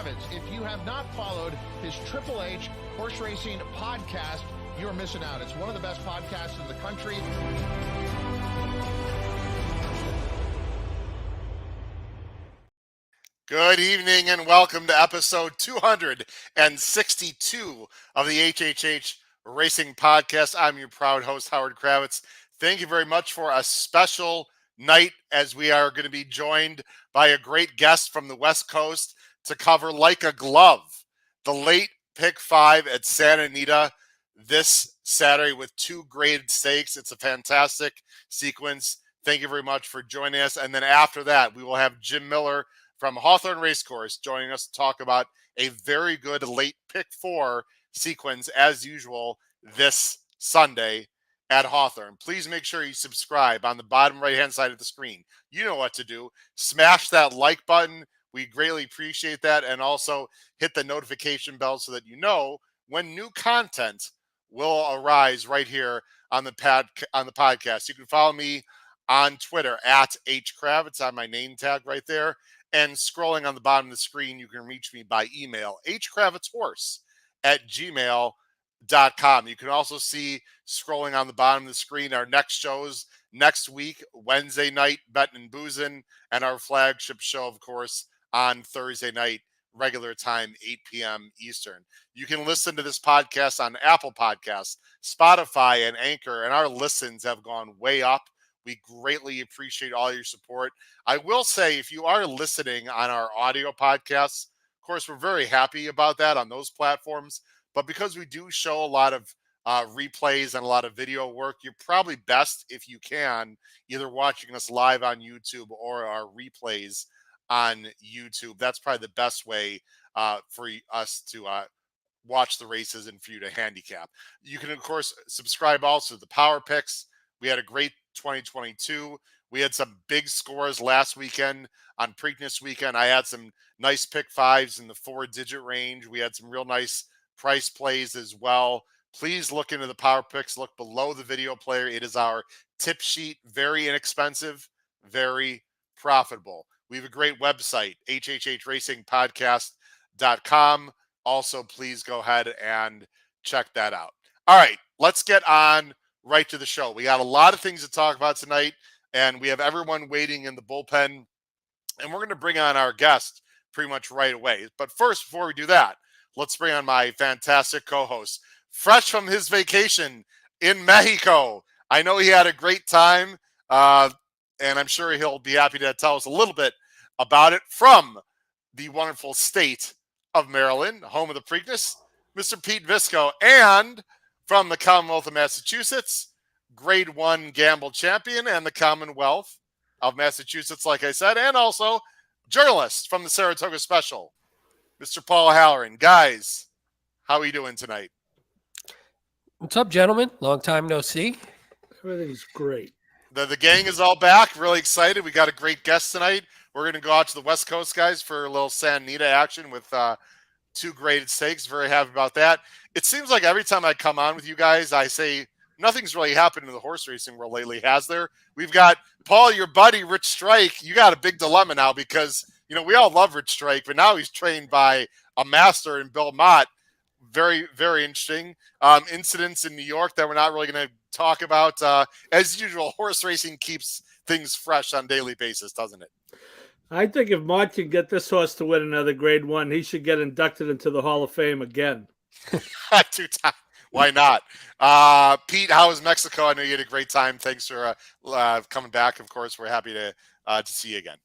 Kravitz. If you have not followed his Triple H horse racing podcast, you're missing out. It's one of the best podcasts in the country. Good evening and welcome to episode 262 of the HHH Racing Podcast. I'm your proud host, Howard Kravitz. Thank you very much for a special night as we are going to be joined by a great guest from the West Coast to cover like a glove the late pick 5 at Santa Anita this Saturday with 2 graded stakes. It's a fantastic sequence. Thank you very much for joining us. And then after that, we will have Jim Miller from Hawthorne Racecourse joining us to talk about a very good late pick 4 sequence as usual this Sunday at Hawthorne. Please make sure you subscribe on the bottom right-hand side of the screen. You know what to do. Smash that like button. We greatly appreciate that. And also hit the notification bell so that you know when new content will arise right here on the podcast. You can follow me on Twitter at HKravitz on my name tag right there. And scrolling on the bottom of the screen, you can reach me by email, hkravitzhorse@gmail.com. You can also see scrolling on the bottom of the screen our next shows next week, Wednesday night, Bettin and Boozin, and our flagship show, of course, on Thursday night, regular time, 8 p.m. Eastern. You can listen to this podcast on Apple Podcasts, Spotify, and Anchor, and our listens have gone way up. We greatly appreciate all your support. I will say, if you are listening on our audio podcasts, of course, we're very happy about that on those platforms. But because we do show a lot of replays and a lot of video work, you're probably best, if you can, either watching us live on YouTube or our replays on YouTube. That's probably the best way for us to watch the races and for you to handicap. You can, of course, subscribe also to the Power Picks. We had a great 2022. We had some big scores last weekend on Preakness weekend. I had some nice pick 5s in the 4-digit range. We had some real nice price plays as well. Please look into the Power Picks. Look below the video player. It is our tip sheet. Very inexpensive, very profitable. We have a great website, hhhracingpodcast.com. Also, please go ahead and check that out. All right, let's get on right to the show. We got a lot of things to talk about tonight, and we have everyone waiting in the bullpen, and we're going to bring on our guest pretty much right away. But first, before we do that, let's bring on my fantastic co-host, fresh from his vacation in Mexico. I know he had a great time, and I'm sure he'll be happy to tell us a little bit about it from the wonderful state of Maryland, home of the Preakness, Mr. Pete Visco, and from the Commonwealth of Massachusetts, Grade 1 Gamble champion and the Commonwealth of Massachusetts, like I said, and also journalist from the Saratoga Special, Mr. Paul Halloran. Guys, how are you doing tonight? What's up, gentlemen? Long time no see. Everything's great. The gang is all back. Really excited. We got a great guest tonight. We're going to go out to the West Coast, guys, for a little Santa Anita action with 2 graded stakes. Very happy about that. It seems like every time I come on with you guys, I say nothing's really happened in the horse racing world lately, has there? We've got Paul, your buddy, Rich Strike. You got a big dilemma now because, you know, we all love Rich Strike, but now he's trained by a master in Bill Mott. Very, very interesting. Incidents in New York that we're not really going to talk about. As usual, horse racing keeps things fresh on a daily basis, doesn't it? I think if Mott can get this horse to win another Grade 1, he should get inducted into the Hall of Fame again. 2 times. Why not? Pete, how was Mexico? I know you had a great time. Thanks for coming back. Of course, we're happy to see you again.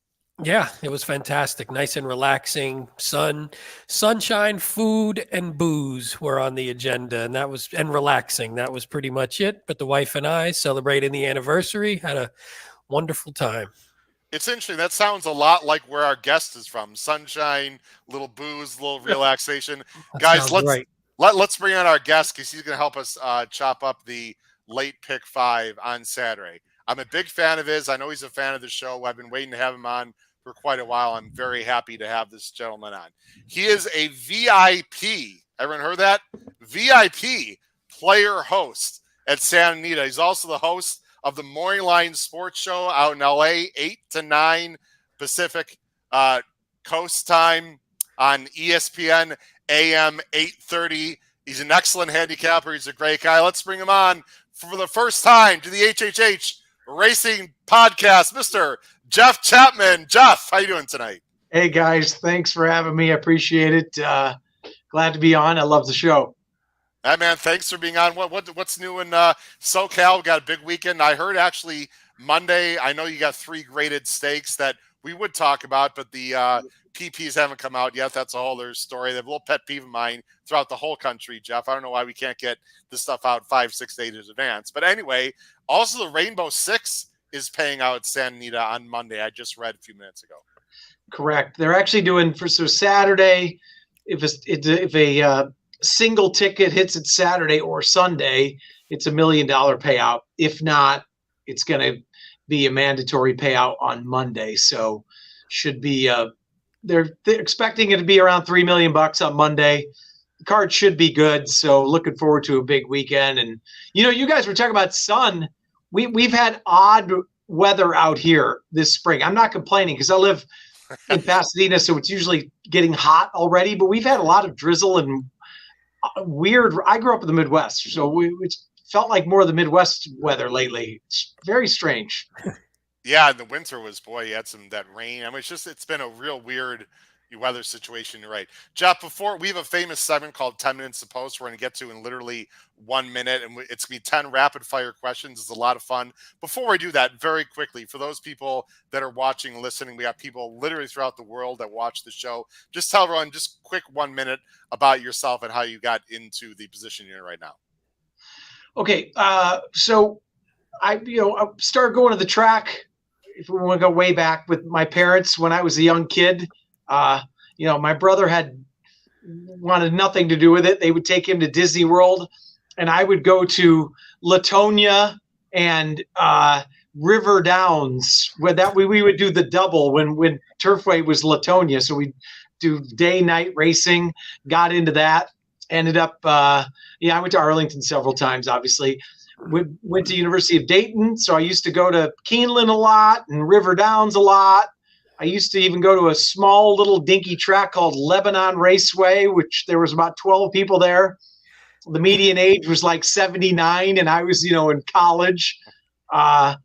Yeah, it was fantastic. Nice and relaxing. Sunshine, food, and booze were on the agenda, and relaxing. That was pretty much it. But the wife and I celebrating the anniversary, had a wonderful time. It's interesting. That sounds a lot like where our guest is from. Sunshine, little booze, little relaxation. Guys, let's bring on our guest because he's going to help us chop up the late pick 5 on Saturday. I'm a big fan of his. I know he's a fan of the show. I've been waiting to have him on for quite a while. I'm very happy to have this gentleman on. He is a VIP. Everyone heard that? VIP player host at Santa Anita. He's also the host of the Morning Line Sports Show out in LA, 8 to 9 Pacific Coast time. on ESPN AM 830. He's an excellent handicapper. He's a great guy. Let's bring him on for the first time to the HHH Racing Podcast, Mr. Jeff Chapman. Jeff, how you doing tonight? Hey, guys. Thanks for having me. I appreciate it. Glad to be on. I love the show. Hey, man, thanks for being on. What's new in SoCal? We got a big weekend. I heard actually Monday, I know you got 3 graded stakes that we would talk about, but the PPs haven't come out yet. That's a whole other story. They have a little pet peeve of mine throughout the whole country, Jeff. I don't know why we can't get this stuff out 5-6 days in advance. But anyway, also the Rainbow Six is paying out at Santa Anita on Monday. I just read a few minutes ago. Correct. They're actually doing so Saturday. If a single ticket hits it Saturday or Sunday, it's $1 million payout. If not, it's going to be a mandatory payout on Monday. So should be they're expecting it to be around $3 million on Monday. The card should be good. So looking forward to a big weekend. And you guys were talking about sun. We've had odd weather out here this spring. I'm not complaining because I live in Pasadena, so it's usually getting hot already. But we've had a lot of drizzle and weird. I grew up in the Midwest, so it's felt like more of the Midwest weather lately. It's very strange. Yeah, and the winter was, boy, you had that rain. I mean, it's been a real weird weather situation. You're right. Jeff, before we have a famous segment called 10 Minutes to Post, we're going to get to in literally 1 minute, and it's going to be 10 rapid fire questions. It's a lot of fun. Before we do that, very quickly, for those people that are watching and listening, we have people literally throughout the world that watch the show. Just tell everyone, just quick 1 minute about yourself and how you got into the position you're in right now. Okay. So I started going to the track. If we want to go way back with my parents when I was a young kid, my brother wanted nothing to do with it. They would take him to Disney World, and I would go to Latonia and River Downs. We would do the double when Turfway was Latonia. So we'd do day-night racing, got into that, ended up, I went to Arlington several times, obviously. Went to University of Dayton, so I used to go to Keeneland a lot and River Downs a lot. I used to even go to a small little dinky track called Lebanon Raceway, which there was about 12 people there. The median age was like 79, and I was, in college. And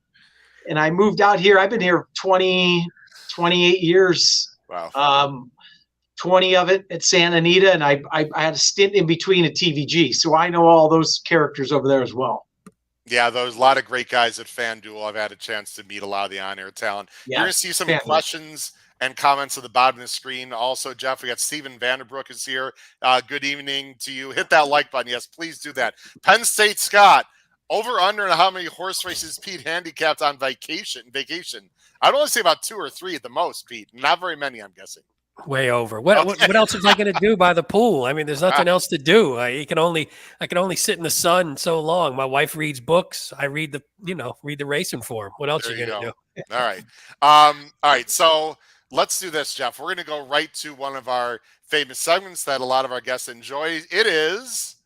I moved out here. I've been here 28 years. Wow. 20 of it at Santa Anita, and I had a stint in between at TVG, so I know all those characters over there as well. Yeah, there's a lot of great guys at FanDuel. I've had a chance to meet a lot of the on-air talent. Yeah, you're going to see some questions and comments at the bottom of the screen. Also, Jeff, we got Steven Vanderbrook is here. Good evening to you. Hit that like button. Yes, please do that. Penn State Scott, over under and how many horse races Pete handicapped on vacation. I'd only say about 2 or 3 at the most, Pete. Not very many, I'm guessing. Way over. What else was I going to do by the pool? I mean, there's nothing else to do. I can only sit in the sun so long. My wife reads books. I read the racing form. What else are you going to do? All right. All right. So let's do this, Jeff. We're going to go right to one of our famous segments that a lot of our guests enjoy. It is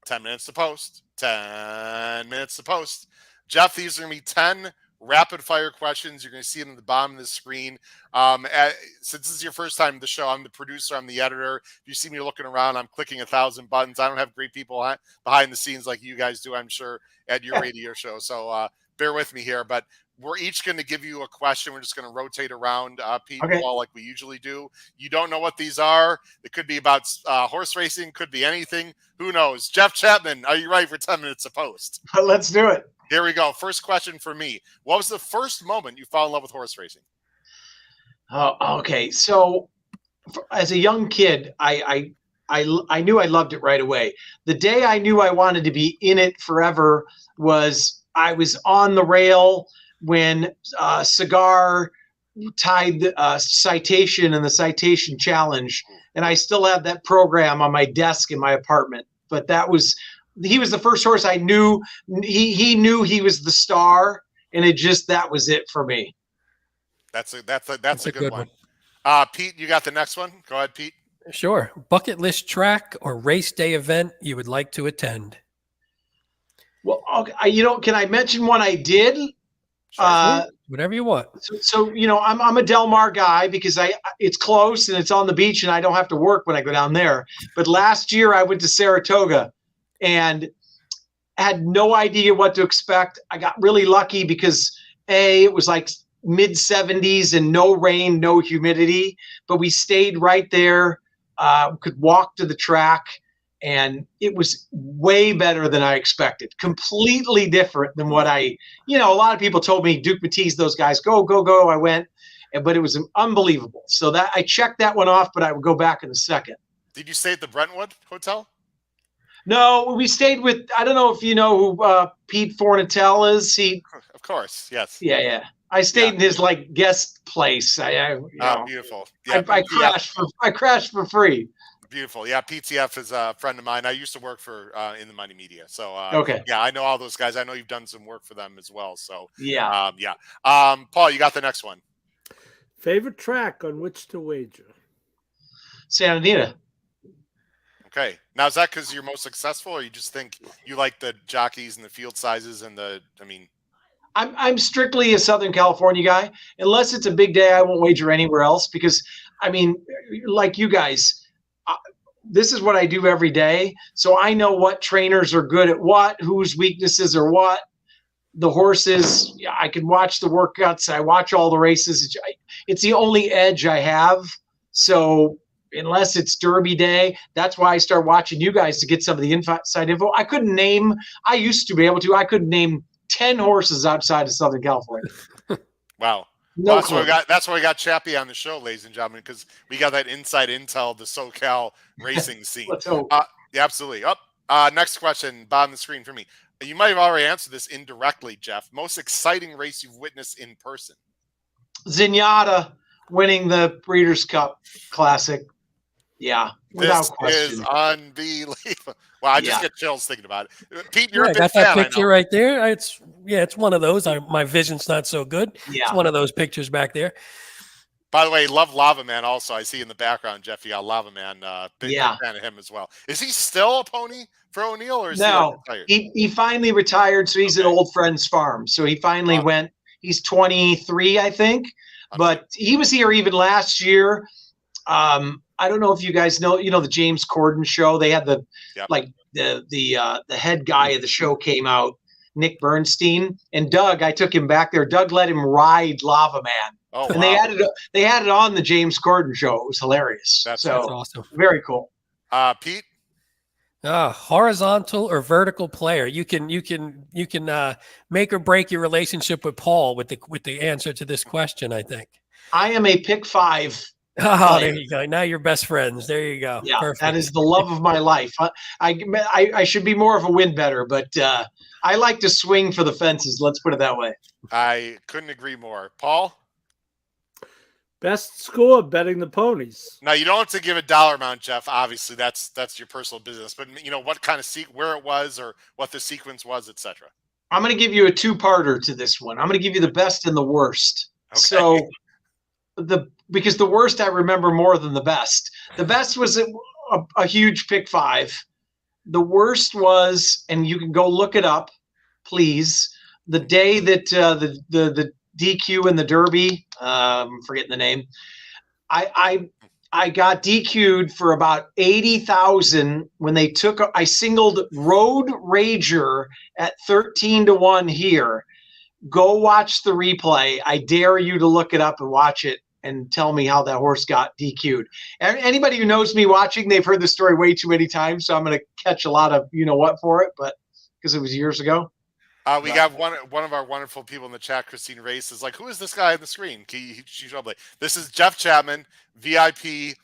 10 minutes to post. 10 minutes to post. Jeff, these are going to be 10 rapid fire questions. You're going to see them at the bottom of the screen. Since this is your first time in the show, I'm the producer, I'm the editor. If you see me looking around, I'm clicking 1,000 buttons. I don't have great people behind the scenes like you guys do, I'm sure, at your radio show. So bear with me here. But we're each going to give you a question. We're just going to rotate around, Pete, okay, like we usually do. You don't know what these are. It could be about horse racing, could be anything. Who knows? Jeff Chapman, are you ready for 10 minutes to post? Let's do it. Here we go. First question for me. What was the first moment you fell in love with horse racing? Oh, okay. So as a young kid, I knew I loved it right away. The day I knew I wanted to be in it forever was I was on the rail when Cigar tied the Citation and the Citation Challenge. And I still have that program on my desk in my apartment. But he was the first horse I knew. He knew he was the star, and that was it for me. That's a good one. Pete, you got the next one? Go ahead, Pete. Sure. Bucket list track or race day event you would like to attend? Well, okay, can I mention one I did? Sure. Whatever you want. So I'm a Del Mar guy because it's close and it's on the beach and I don't have to work when I go down there. But last year I went to Saratoga and had no idea what to expect. I got really lucky because it was like mid 70s and no rain, no humidity, but we stayed right there, could walk to the track, and it was way better than I expected. Completely different than what a lot of people told me, Duke Matisse, those guys, go. I went, but it was unbelievable. So that I checked that one off, but I would go back in a second. Did you stay at the Brentwood Hotel? No, we stayed with, I don't know if you know who Pete Fornatel is. Of course, yes. Yeah. I stayed in his guest place. Beautiful. Yeah, I crashed for free. Beautiful. Yeah, PTF is a friend of mine. I used to work for In the Money Media. So okay. Yeah, I know all those guys. I know you've done some work for them as well. So yeah. Paul, you got the next one. Favorite track on which to wager? Santa Anita. Okay. Now is that because you're most successful, or you just think you like the jockeys and the field sizes and I'm strictly a Southern California guy. Unless it's a big day, I won't wager anywhere else because like you guys, this is what I do every day. So I know what trainers are good at what, whose weaknesses are what. The horses, I can watch the workouts. I watch all the races. It's the only edge I have. So unless it's Derby day, that's why I start watching you guys to get some of the inside info. I used to be able to. I couldn't name 10 horses outside of Southern California. Wow. No, that's why we got Chappie on the show, ladies and gentlemen, because we got that inside intel of the SoCal racing scene. Let's hope. Yeah, absolutely. Next question, bottom of the screen for me. You might have already answered this indirectly, Jeff. Most exciting race you've witnessed in person? Zenyatta winning the Breeders' Cup Classic. Yeah, without question. This is unbelievable. Well, I just get chills thinking about it. Pete, you're a big got fan, that picture right there. It's one of those. My vision's not so good. Yeah. It's one of those pictures back there. By the way, love Lava Man also. I see in the background, Jeff, you got Lava Man. Big fan of him as well. Is he still a pony for O'Neill, or is he finally retired, so he's at Old Friends Farm. So he finally went. He's 23, I think. But he was here even last year. I don't know if you guys know, the James Corden show. They had the head guy of the show came out, Nick Bernstein, and Doug. I took him back there. Doug let him ride Lava Man. Oh, and wow. they had it on the James Corden show. It was hilarious. That's awesome. Very cool. Pete? Horizontal or vertical player. You can make or break your relationship with Paul with the answer to this question, I think. I am a pick 5. Oh, there you go. Now you're best friends. There you go. Yeah, perfect. That is the love of my life. I should be more of a win better, but I like to swing for the fences. Let's put it that way. I couldn't agree more. Paul? Best score betting the ponies. Now, you don't have to give a dollar amount, Jeff. Obviously, that's your personal business. But, what kind of where it was or what the sequence was, etc. I'm going to give you a 2-parter to this one. I'm going to give you the best and the worst. Okay. So because the worst I remember more than the best. The best was a huge pick 5. The worst was, and you can go look it up, please, the day that the DQ in the Derby, I'm forgetting the name. I got DQ'd for about 80,000 when they I singled Road Rager at 13-1 here. Go watch the replay. I dare you to look it up and watch it and tell me how that horse got DQ'd. Anybody who knows me watching, they've heard the story way too many times, so I'm going to catch a lot of what for it, but because it was years ago. We got one of our wonderful people in the chat, Christine Race, is like, who is this guy on the screen? She's probably, this is Jeff Chapman, VIP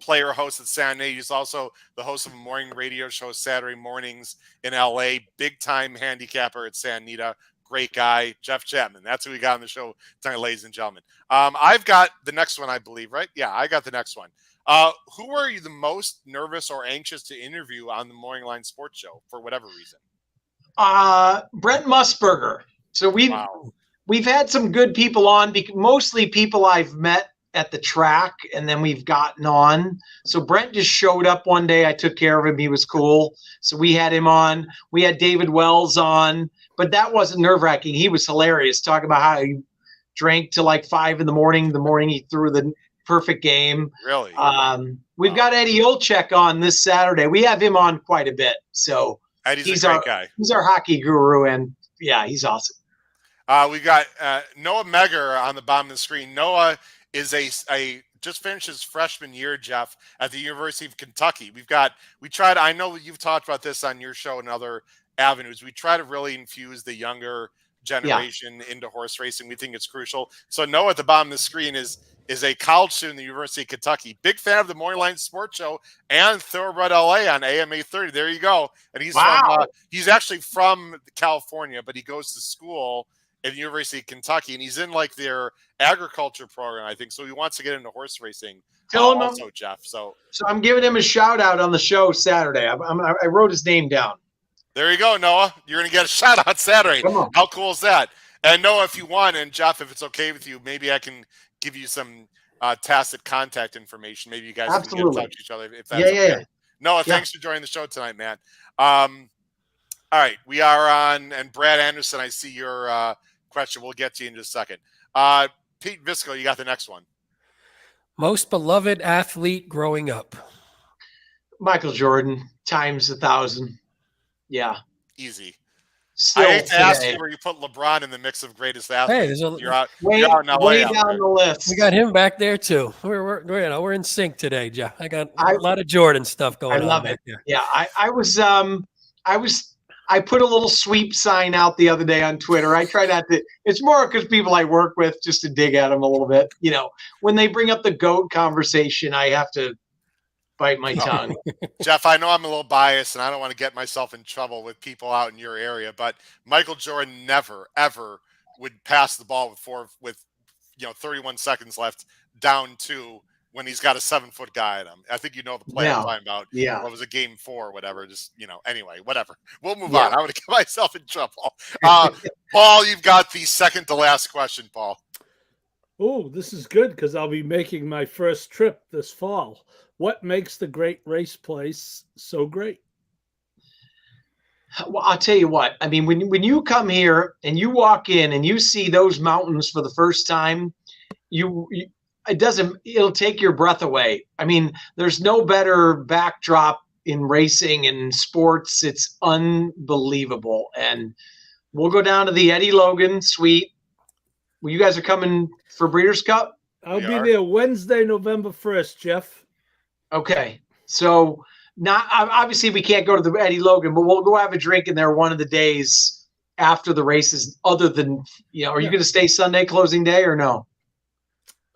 player host at San Anita. He's also the host of a morning radio show Saturday mornings in LA. Big time handicapper at San Anita. Great guy, Jeff Chapman. That's who we got on the show tonight, ladies and gentlemen. I've got the next one, I believe, right? Yeah, I got the next one. Who are you the most nervous or anxious to interview on the Morning Line Sports Show for whatever reason? Brent Musburger. So we've had some good people on, mostly people I've met at the track, and then we've gotten on. So Brent just showed up one day. I took care of him. He was cool. So we had him on. We had David Wells on, but that wasn't nerve-wracking. He was hilarious, talking about how he drank till like 5 in the morning he threw the perfect game. Really? We've got Eddie Olczyk on this Saturday. We have him on quite a bit. So Eddie's a great guy. He's our hockey guru, and yeah, he's awesome. We got Noah Megger on the bottom of the screen. Noah is a just finished his freshman year, Jeff, at the University of Kentucky. I know you've talked about this on your show and other avenues. We try to really infuse the younger generation into horse racing. We think it's crucial. So Noah at the bottom of the screen is a college student at the University of Kentucky. Big fan of the Morning Line Sports Show and Thoroughbred LA on AM 830. There you go. And he's he's actually from California, but he goes to school at the University of Kentucky, and he's in like their agriculture program, I think. So he wants to get into horse racing. Tell him also, Jeff. So I'm giving him a shout out on the show Saturday. I wrote his name down. There you go, Noah. You're going to get a shout out Saturday. How cool is that? And Noah, if you want, and Jeff, if it's okay with you, maybe I can give you some tacit contact information. Maybe you guys can get in touch with each other if that's okay. Yeah. Noah, thanks for joining the show tonight, man. All right, we are on, and Brad Anderson, I see your question. We'll get to you in just a second. Pete Visco, you got the next one. Most beloved athlete growing up. Michael Jordan times 1,000. Yeah. Easy. Still I hate to ask you where you put LeBron in the mix of greatest athletes. Hey, you're out way in LA down the list. We got him back there too. We're in sync today, Jeff. I got a lot of Jordan stuff going on. I love it. Yeah, I put a little sweep sign out the other day on Twitter. I try not to. It's more because people I work with just to dig at them a little bit. You know, when they bring up the GOAT conversation, I have to bite my tongue. Jeff, I know I'm a little biased, and I don't want to get myself in trouble with people out in your area, but Michael Jordan never, ever would pass the ball with 31 seconds left down 2 when he's got a 7-foot guy at him. I think you know the play I'm talking about. Yeah. What was it, game 4 or whatever? Just, anyway, whatever. We'll move on. I'm going to get myself in trouble. Paul, you've got the second to last question, Paul. Oh, this is good because I'll be making my first trip this fall. What makes the great race place so great? Well, I'll tell you what. I mean, when you come here and you walk in and you see those mountains for the first time, it'll take your breath away. I mean, there's no better backdrop in racing and sports. It's unbelievable. And we'll go down to the Eddie Logan suite. Well, you guys are coming for Breeders' Cup? I'll be there Wednesday, November 1st, Jeff. Okay. So obviously we can't go to the Eddie Logan, but we'll go have a drink in there one of the days after the races, other than, are you going to stay Sunday closing day or no?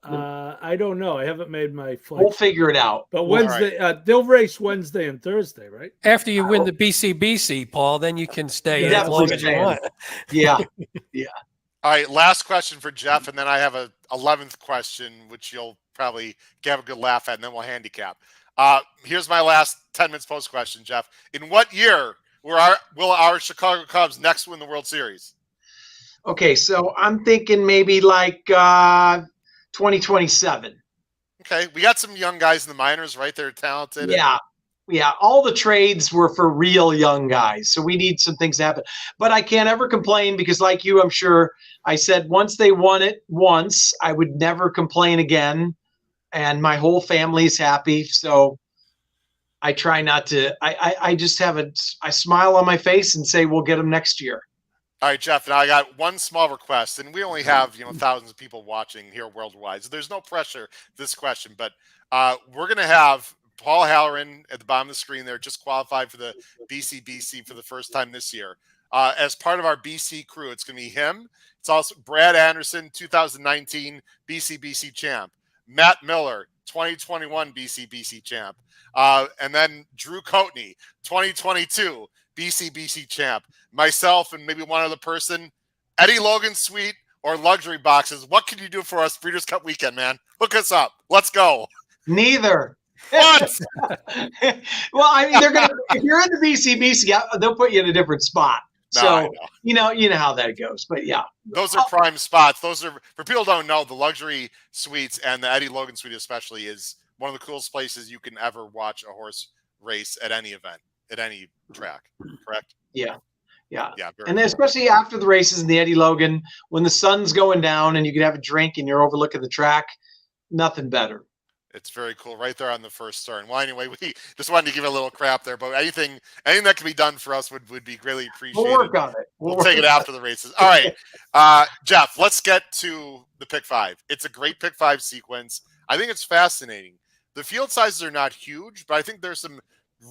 I don't know. I haven't made my flight. We'll figure it out. But Wednesday, they'll race Wednesday and Thursday, right? After you win the BCBC, Paul, then you can stay as long as you want. Yeah. Yeah. All right, last question for Jeff, and then I have a 11th question, which you'll probably have a good laugh at, and then we'll handicap. Here's my last 10 minutes post question, Jeff. In what year will our Chicago Cubs next win the World Series? Okay, so I'm thinking maybe like 2027. Okay, we got some young guys in the minors, right? They're talented. Yeah, all the trades were for real young guys, so we need some things to happen. But I can't ever complain because, like you, I'm sure I said once they won it once, I would never complain again, and my whole family's happy. So I try not to. I just have I smile on my face and say we'll get them next year. All right, Jeff. Now I got one small request, and we only have thousands of people watching here worldwide, so there's no pressure this question, but we're gonna have Paul Halloran at the bottom of the screen there, just qualified for the BCBC for the first time this year. As part of our BC crew, it's going to be him. It's also Brad Anderson, 2019 BCBC champ. Matt Miller, 2021 BCBC champ. And then Drew Coatney, 2022 BCBC champ. Myself and maybe one other person, Eddie Logan suite or luxury boxes. What can you do for us Breeders' Cup weekend, man? Hook us up. Let's go. Neither. What? Well, I mean, they're gonna. If you're in the BCBC, they'll put you in a different spot. No, I So know. you know how that goes. But yeah, Those are prime spots. Those are, for people who don't know, the luxury suites and the Eddie Logan suite especially is one of the coolest places you can ever watch a horse race at any event, at any track. Correct? yeah. Yeah. Yeah. Very And then cool. especially after the races in the Eddie Logan, when the sun's going down and you can have a drink and you're overlooking the track, nothing better. It's very cool, right there on the first turn. Well, anyway, we just wanted to give it a little crap there, but anything that can be done for us would be greatly appreciated. We'll work on it. We'll take it after the races. All right, Jeff, let's get to the pick five. It's a great pick five sequence. I think it's fascinating. The field sizes are not huge, but I think there's some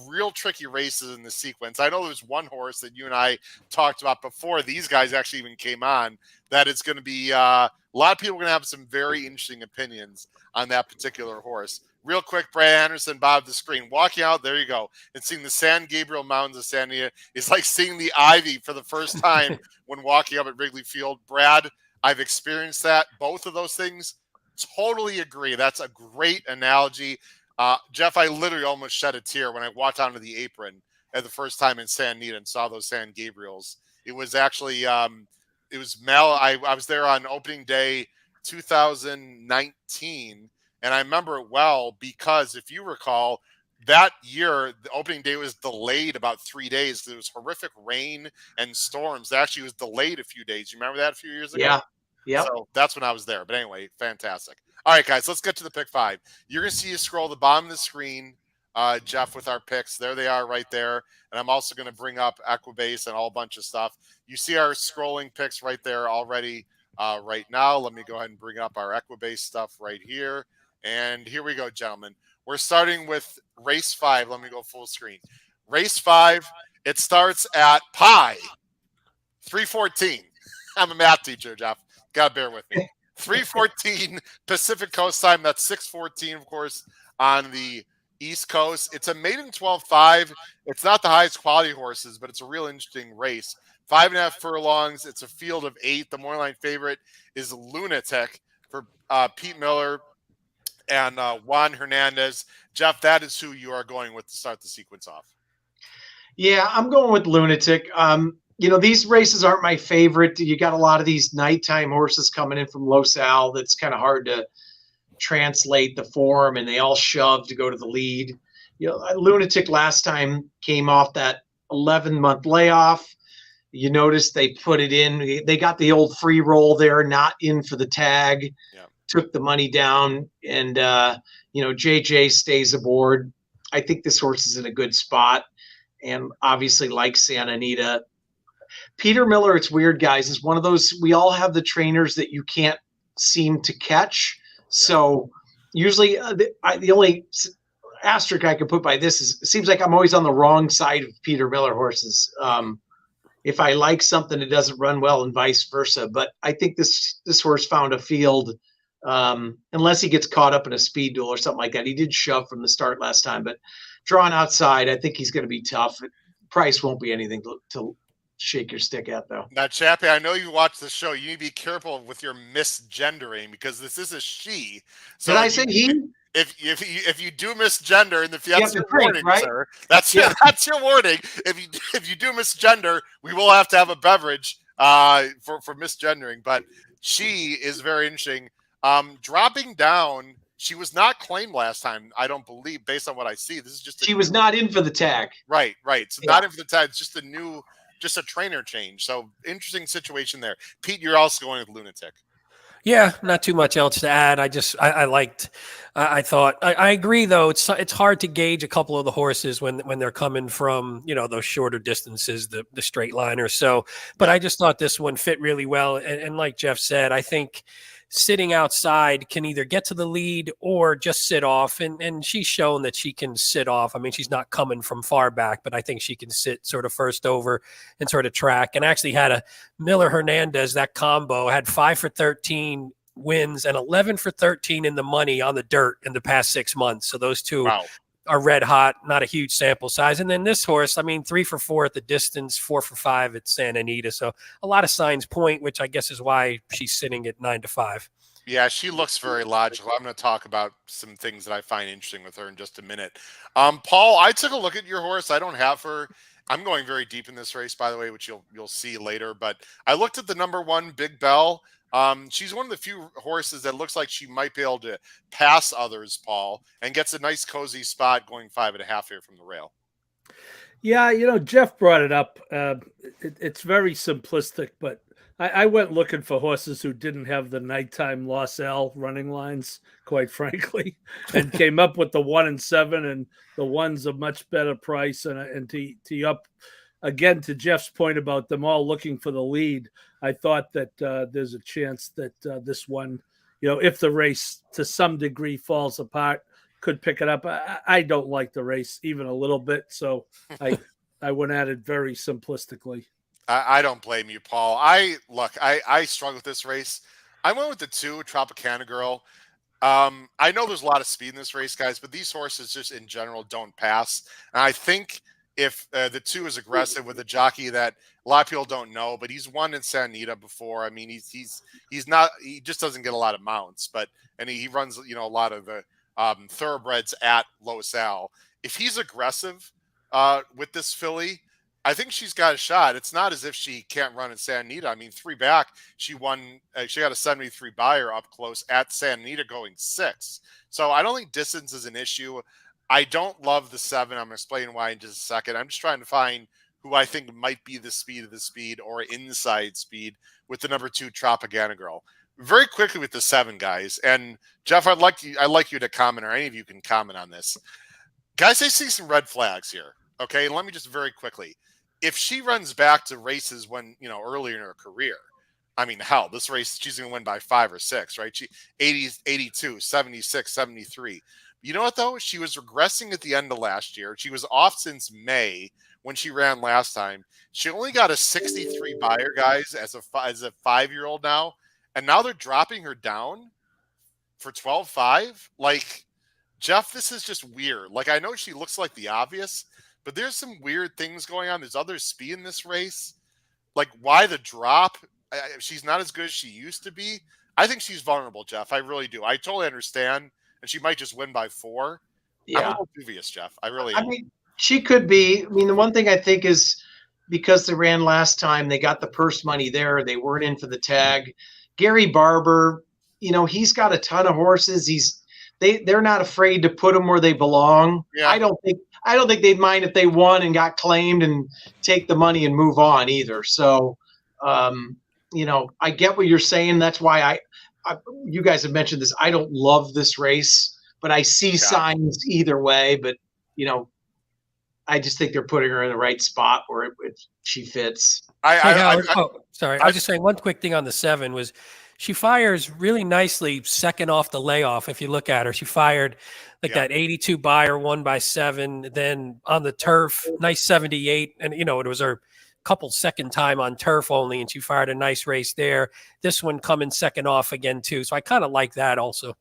real tricky races in the sequence. I know there's one horse that you and I talked about before these guys actually even came on, that it's going to be a lot of people are going to have some very interesting opinions on that particular horse. Real quick, Brad Anderson, Bob, the screen. Walking out, there you go. And seeing the San Gabriel Mountains of San Anita is like seeing the Ivy for the first time when walking up at Wrigley Field. Brad, I've experienced that. Both of those things, totally agree. That's a great analogy. Jeff, I literally almost shed a tear when I walked onto the apron at the first time in San Anita and saw those San Gabriels. It was actually, it was Mel. I was there on opening day 2019, and I remember it well because if you recall, that year, the opening day was delayed about 3 days. There was horrific rain and storms. It actually was delayed a few days. You remember that a few years ago? Yeah. Yeah. So that's when I was there. But anyway, fantastic. All right, guys, let's get to the pick five. You're going to see us scroll the bottom of the screen, Jeff, with our picks. There they are right there. And I'm also going to bring up Equibase and a whole bunch of stuff. You see our scrolling picks right there already right now. Let me go ahead and bring up our Equibase stuff right here. And here we go, gentlemen. We're starting with race 5. Let me go full screen. Race 5, it starts at pi 3:14. I'm a math teacher, Jeff. Got to bear with me. 3:14 Pacific Coast time. That's 6:14, of course, on the East Coast. It's a maiden 12.5. It's not the highest quality horses, but it's a real interesting race. 5.5 furlongs. It's a field of 8. The morning favorite is Lunatic for Pete Miller and Juan Hernandez. Jeff, that is who you are going with to start the sequence off. Yeah, I'm going with Lunatic. These races aren't my favorite. You got a lot of these nighttime horses coming in from Los Al. That's kind of hard to translate the form, and they all shove to go to the lead. Lunatic last time came off that 11-month layoff. You notice they put it in. They got the old free roll there, not in for the tag. Yeah. Took the money down, and JJ stays aboard. I think this horse is in a good spot, and obviously like Santa Anita. Peter Miller, it's weird, guys, is one of those, we all have the trainers that you can't seem to catch. Yeah. So usually the only asterisk I could put by this is it seems like I'm always on the wrong side of Peter Miller horses. If I like something, it doesn't run well and vice versa. But I think this horse found a field, unless he gets caught up in a speed duel or something like that. He did shove from the start last time, but drawn outside, I think he's going to be tough. Price won't be anything to shake your stick at, though. Now, Chappie, I know you watch the show. You need to be careful with your misgendering because this is a she. So did I say he? If you do misgender, and that's your warning, right? Sir. That's your warning. If you do misgender, we will have to have a beverage for misgendering. But she is very interesting. Dropping down, she was not claimed last time. I don't believe, based on what I see. This is just she was not in for the tag. Right. So not in for the tag. It's just just a trainer change. So interesting situation there. Pete, you're also going with Lunatic. Yeah, not too much else to add. I agree though. It's hard to gauge a couple of the horses when they're coming from, those shorter distances, the straight liners. So, but I just thought this one fit really well. And like Jeff said, I think sitting outside can either get to the lead or just sit off. And she's shown that she can sit off. I mean, she's not coming from far back, but I think she can sit sort of first over and sort of track. And actually had a Miller Hernandez, that combo, had 5 for 13 wins and 11 for 13 in the money on the dirt in the past 6 months. So those two are red hot, not a huge sample size. And then this horse, 3 for 4 at the distance, 4 for 5 at Santa Anita. So a lot of signs point, which I guess is why she's sitting at 9-5. Yeah, she looks very logical. I'm going to talk about some things that I find interesting with her in just a minute. Paul, I took a look at your horse. I don't have her I'm going very deep in this race, by the way, which you'll see later. But I looked at the number 1, Big Bell. She's one of the few horses that looks like she might be able to pass others, Paul, and gets a nice cozy spot going 5.5 here from the rail. Yeah, Jeff brought it up. It's very simplistic, but I went looking for horses who didn't have the nighttime Los Al running lines, quite frankly, and came up with the 1 and 7, and the 1's a much better price. And to up again to Jeff's point about them all looking for the lead, I thought that there's a chance that this one, if the race to some degree falls apart, could pick it up. I don't like the race even a little bit, so I went at it very simplistically. I don't blame you, Paul. I struggle with this race. I went with the 2, Tropicana Girl. I know there's a lot of speed in this race, guys, but these horses just in general don't pass. And I think if the 2 is aggressive with a jockey that a lot of people don't know, but he's won in Santa Anita before. I mean, he's not, he just doesn't get a lot of mounts, and he runs, a lot of the thoroughbreds at Los Al. If he's aggressive with this filly, I think she's got a shot. It's not as if she can't run in Santa Anita. I mean, 3 back, she won. She got a 73 buyer up close at Santa Anita going 6. So I don't think distance is an issue. I don't love the 7. I'm explaining why in just a second. I'm just trying to find who I think might be the speed of the speed or inside speed with the number 2 Tropicana Girl. Very quickly with the 7, guys. And Jeff, I'd like you to comment, or any of you can comment on this. Guys, I see some red flags here. Okay, let me just very quickly. If she runs back to races when, earlier in her career, I mean, hell, this race, she's going to win by 5 or 6, right? She 80, 82, 76, 73. You know what, though? She was regressing at the end of last year. She was off since May when she ran last time. She only got a 63 buyer, guys, as a 5-year-old now. And now they're dropping her down for 12.5. Like, Jeff, this is just weird. Like, I know she looks like the obvious, but there's some weird things going on. There's other speed in this race. Like, why the drop? She's not as good as she used to be. I think she's vulnerable, Jeff. I really do. I totally understand. And she might just win by 4. Yeah. I'm a little dubious, Jeff. I really am. I mean, she could be. I mean, the one thing I think is because they ran last time, they got the purse money there. They weren't in for the tag. Gary Barber, he's got a ton of horses. They're not afraid to put them where they belong. Yeah. I don't think they'd mind if they won and got claimed and take the money and move on either. So, I get what you're saying. That's why you guys have mentioned this. I don't love this race, but I see signs either way. But, I just think they're putting her in the right spot where she fits. Sorry. I was just saying one quick thing on the 7 was she fires really nicely second off the layoff. If you look at her, she fired that 82 buyer 1 by 7. Then on the turf, nice 78. And, it was her couple second time on turf only, and she fired a nice race there. This one coming second off again, too. So I kind of like that also.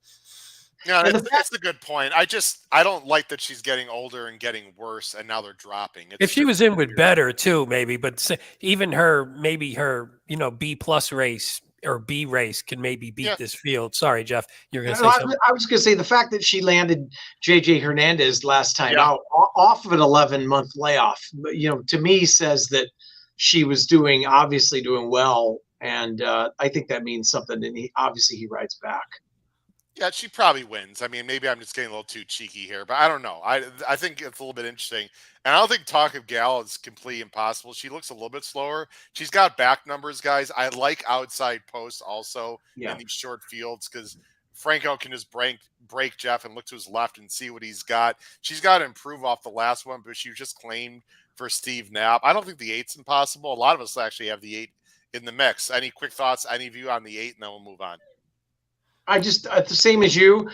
Yeah, that's a good point. I don't like that she's getting older and getting worse, and now they're dropping. If she was in with better too, maybe, but even her B+ race or B race can maybe beat this field. Sorry, Jeff, you're going to say something. I was going to say the fact that she landed JJ Hernandez last time out off of an 11-month layoff, to me says that she was obviously doing well, and I think that means something. And he rides back. Yeah, she probably wins. I mean, maybe I'm just getting a little too cheeky here, but I don't know. I think it's a little bit interesting. And I don't think Talk of Gal is completely impossible. She looks a little bit slower. She's got back numbers, guys. I like outside posts also in these short fields because Franco can just break Jeff and look to his left and see what he's got. She's got to improve off the last one, but she was just claimed for Steve Knapp. I don't think the 8's impossible. A lot of us actually have the 8 in the mix. Any quick thoughts, any of you on the 8, and then we'll move on. I just the same as you.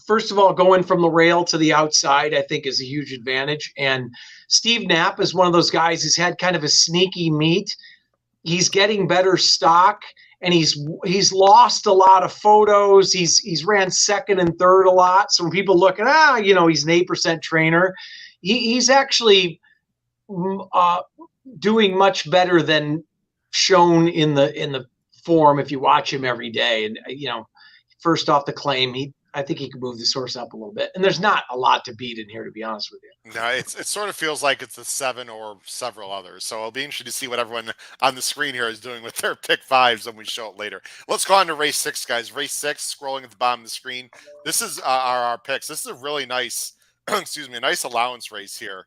First of all, going from the rail to the outside, I think is a huge advantage. And Steve Knapp is one of those guys who's had kind of a sneaky meet. He's getting better stock, and he's lost a lot of photos. He's ran second and third a lot. So when people look at he's an 8% trainer, he's actually doing much better than shown in the form if you watch him every day. And first off the claim, I think he could move this horse up a little bit. And there's not a lot to beat in here, to be honest with you. No, it sort of feels like it's the 7 or several others. So it'll be interesting to see what everyone on the screen here is doing with their pick 5s when we show it later. Let's go on to race 6, guys. Race 6, scrolling at the bottom of the screen. This is our picks. This is a really nice, excuse me, a nice allowance race here.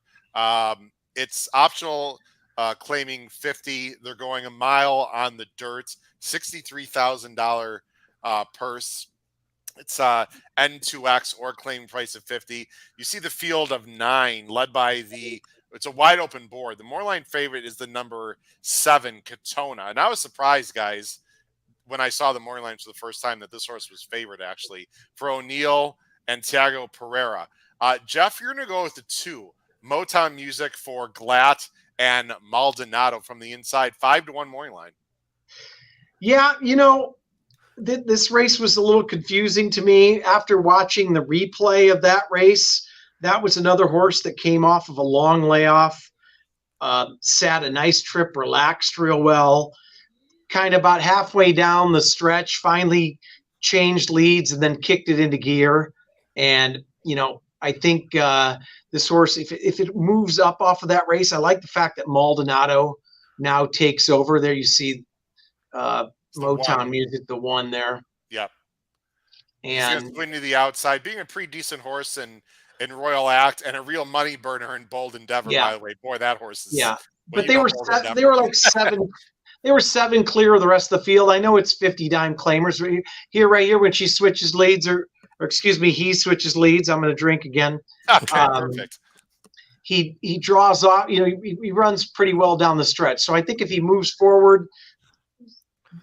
It's optional, claiming 50. They're going a mile on the dirt, $63,000 purse. It's N2X or claim price of 50. You see the field of 9 led by it's a wide open board. The Moorline favorite is the number 7, Katona. And I was surprised, guys, when I saw the Moorlines for the first time that this horse was favored, actually, for O'Neill and Thiago Pereira. Jeff, you're going to go with the 2, Motown Music for Glatt and Maldonado from the inside, 5-1 Moorline. Yeah, this race was a little confusing to me after watching the replay of that race. That was another horse that came off of a long layoff, sat a nice trip, relaxed real well, kind of about halfway down the stretch, finally changed leads and then kicked it into gear. And, I think this horse, if it moves up off of that race, I like the fact that Maldonado now takes over. There you see Motown Music, the 1 there. Yep. And going to the outside, being a pretty decent horse in Royal Act and a real money burner in Bold Endeavor, by the way. Boy, that horse is. Yeah, but they were like 7. They were 7 clear of the rest of the field. I know it's 50 dime claimers right here when she switches leads, or excuse me, he switches leads. I'm going to drink again. Okay, perfect. He draws off. He runs pretty well down the stretch. So I think if he moves forward,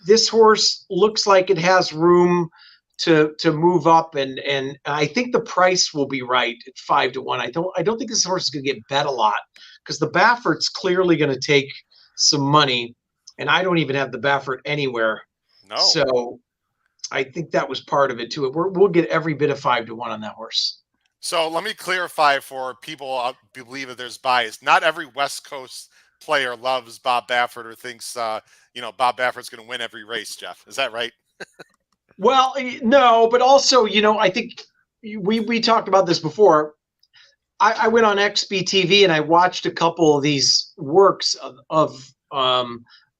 this horse looks like it has room to move up, and I think the price will be right at 5-1. I don't think this horse is going to get bet a lot because the Baffert's clearly going to take some money, and I don't even have the Baffert anywhere. No. So I think that was part of it too. We'll get every bit of 5-1 on that horse. So let me clarify for people who believe that there's bias. Not every West Coast player loves Bob Baffert or thinks Bob Baffert's going to win every race. Jeff, is that right? Well, no, but also I think we talked about this before. I went on XBTV and I watched a couple of these works of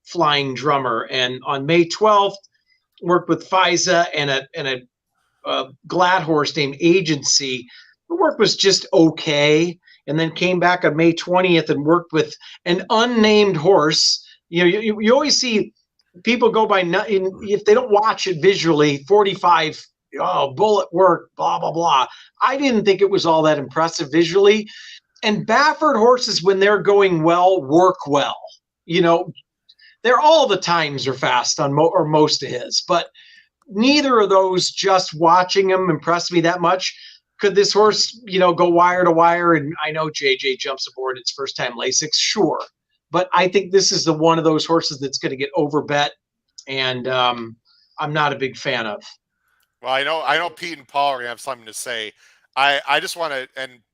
Flying Drummer, and on May 12th worked with FISA and a glad horse named Agency. The work was just okay, and then came back on May 20th and worked with an unnamed horse. You always see people go by, if they don't watch it visually, 45, bullet work, blah, blah, blah. I didn't think it was all that impressive visually. And Baffert horses, when they're going well, work well. They're all the times are fast on or most of his, but neither of those, just watching him, impressed me that much. Could this horse, go wire to wire? And I know JJ jumps aboard its first time Lasix, sure. But I think this is one of those horses that's going to get overbet, and I'm not a big fan of. Well, I know Pete and Paul are going to have something to say. I just want to,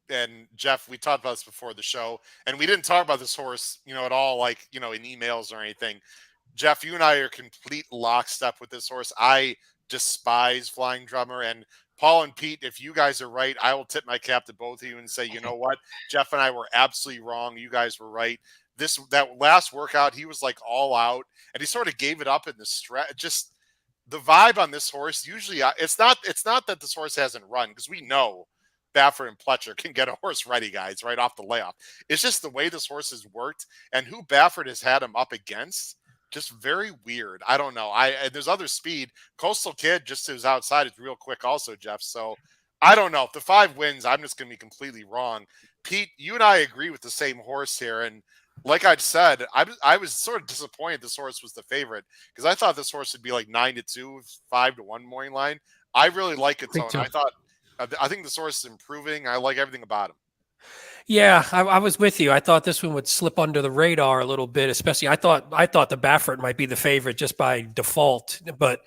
and Jeff, we talked about this before the show, and we didn't talk about this horse, at all, in emails or anything. Jeff, you and I are complete lockstep with this horse. I despise Flying Drummer, and Paul and Pete, if you guys are right, I will tip my cap to both of you and say, you know what? Jeff and I were absolutely wrong. You guys were right. That last workout, he was like all out, and he sort of gave it up in the stretch. Just the vibe on this horse, usually it's not that this horse hasn't run, because we know Baffert and Pletcher can get a horse ready, guys, right off the layoff. It's just the way this horse has worked and who Baffert has had him up against. Just very weird. I don't know. There's other speed. Coastal Kid just is outside. It's real quick also, Jeff. So I don't know. If the 5 wins, I'm just going to be completely wrong. Pete, you and I agree with the same horse here. And like I said, I was sort of disappointed this horse was the favorite, because I thought this horse would be like 9-2, 5-1 morning line. I really like it, Tone. I think this horse is improving. I like everything about him. Yeah, I was with you. I thought this one would slip under the radar a little bit, especially I thought the Baffert might be the favorite just by default. But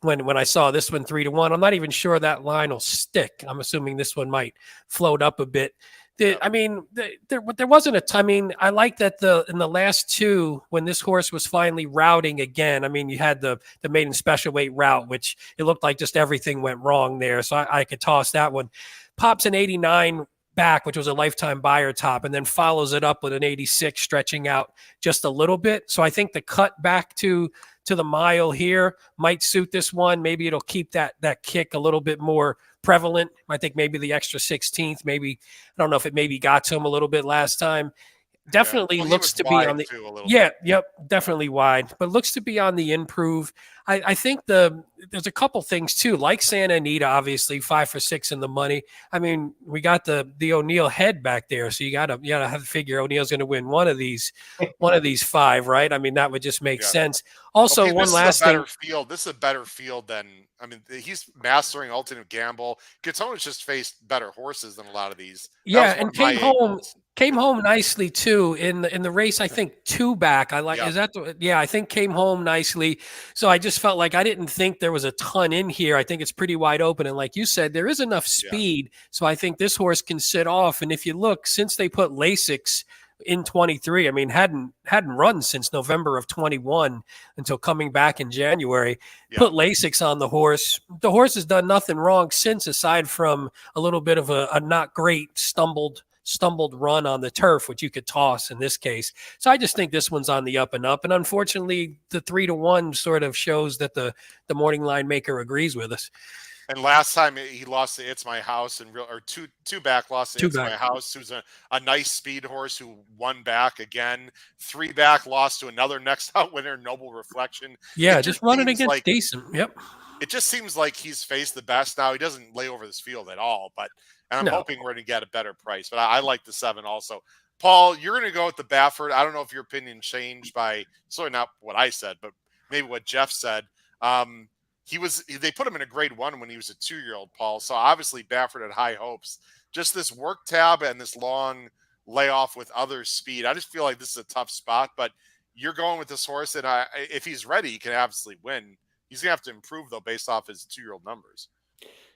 when I saw this one 3-1, I'm not even sure that line will stick. I'm assuming this one might float up a bit. I mean, there wasn't a. I mean, I like that in the last two, when this horse was finally routing again. I mean, you had the maiden special weight route, which it looked like just everything went wrong there. So I could toss that one. Pops an 89 back, which was a lifetime buyer top, and then follows it up with an 86 stretching out just a little bit. So I think the cut back to the mile here might suit this one. Maybe it'll keep that kick a little bit more prevalent. I think maybe the extra 16th, maybe, I don't know if it maybe got to him a little bit last time. Definitely looks to be on the definitely wide, but looks to be on the improve. I think there's a couple things too, like Santa Anita, obviously 5 for 6 in the money. I mean, we got the O'Neill head back there, so you gotta have to figure O'Neill's going to win one of these 5, right? I mean, that would just make sense. Also, one last thing. This is a better field than, I mean, he's mastering Ultimate Gamble. Katsona's just faced better horses than a lot of these. Yeah, and came home nicely too in the race. I think 2 back. I think came home nicely. So I just felt like I didn't think there was a ton in here. I think it's pretty wide open, and like you said, there is enough speed. So I think this horse can sit off. And if you look, since they put Lasix in 23, I mean, hadn't run since November of 21 until coming back in January. Put Lasix on the horse. The horse has done nothing wrong since, aside from a little bit of a not great stumbled run on the turf, which you could toss in this case. So I just think this one's on the up and up. And unfortunately, the 3-1 sort of shows that the morning line maker agrees with us. And last time he lost to It's My House, or two back lost to It's My House, who's a nice speed horse who won back again. 3 back lost to another next out winner, Noble Reflection. Yeah, just running against decent. Yep. It just seems like he's faced the best now. He doesn't lay over this field at all, and I'm hoping we're going to get a better price. But I like the 7 also. Paul, you're going to go with the Baffert. I don't know if your opinion changed by not what I said, but maybe what Jeff said. They put him in a grade 1 when he was a 2-year-old, Paul. So obviously Baffert had high hopes. Just this work tab and this long layoff with other speed. I just feel like this is a tough spot, but you're going with this horse, and if he's ready, he can obviously win. He's going to have to improve, though, based off his 2-year-old numbers.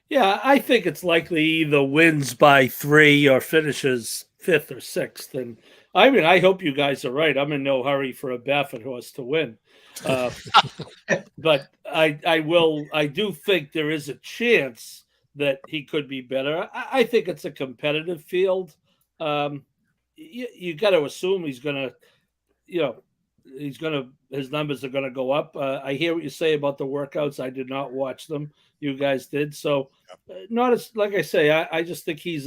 Yeah, I think it's likely either wins by 3 or finishes 5th or 6th. And I mean, I hope you guys are right. I'm in no hurry for a Baffert horse to win. But I do think there is a chance that he could be better. I think it's a competitive field. You got to assume he's going to, his numbers are going to go up. I hear what you say about the workouts. I did not watch them. You guys did. So not as, like I say, I just think he's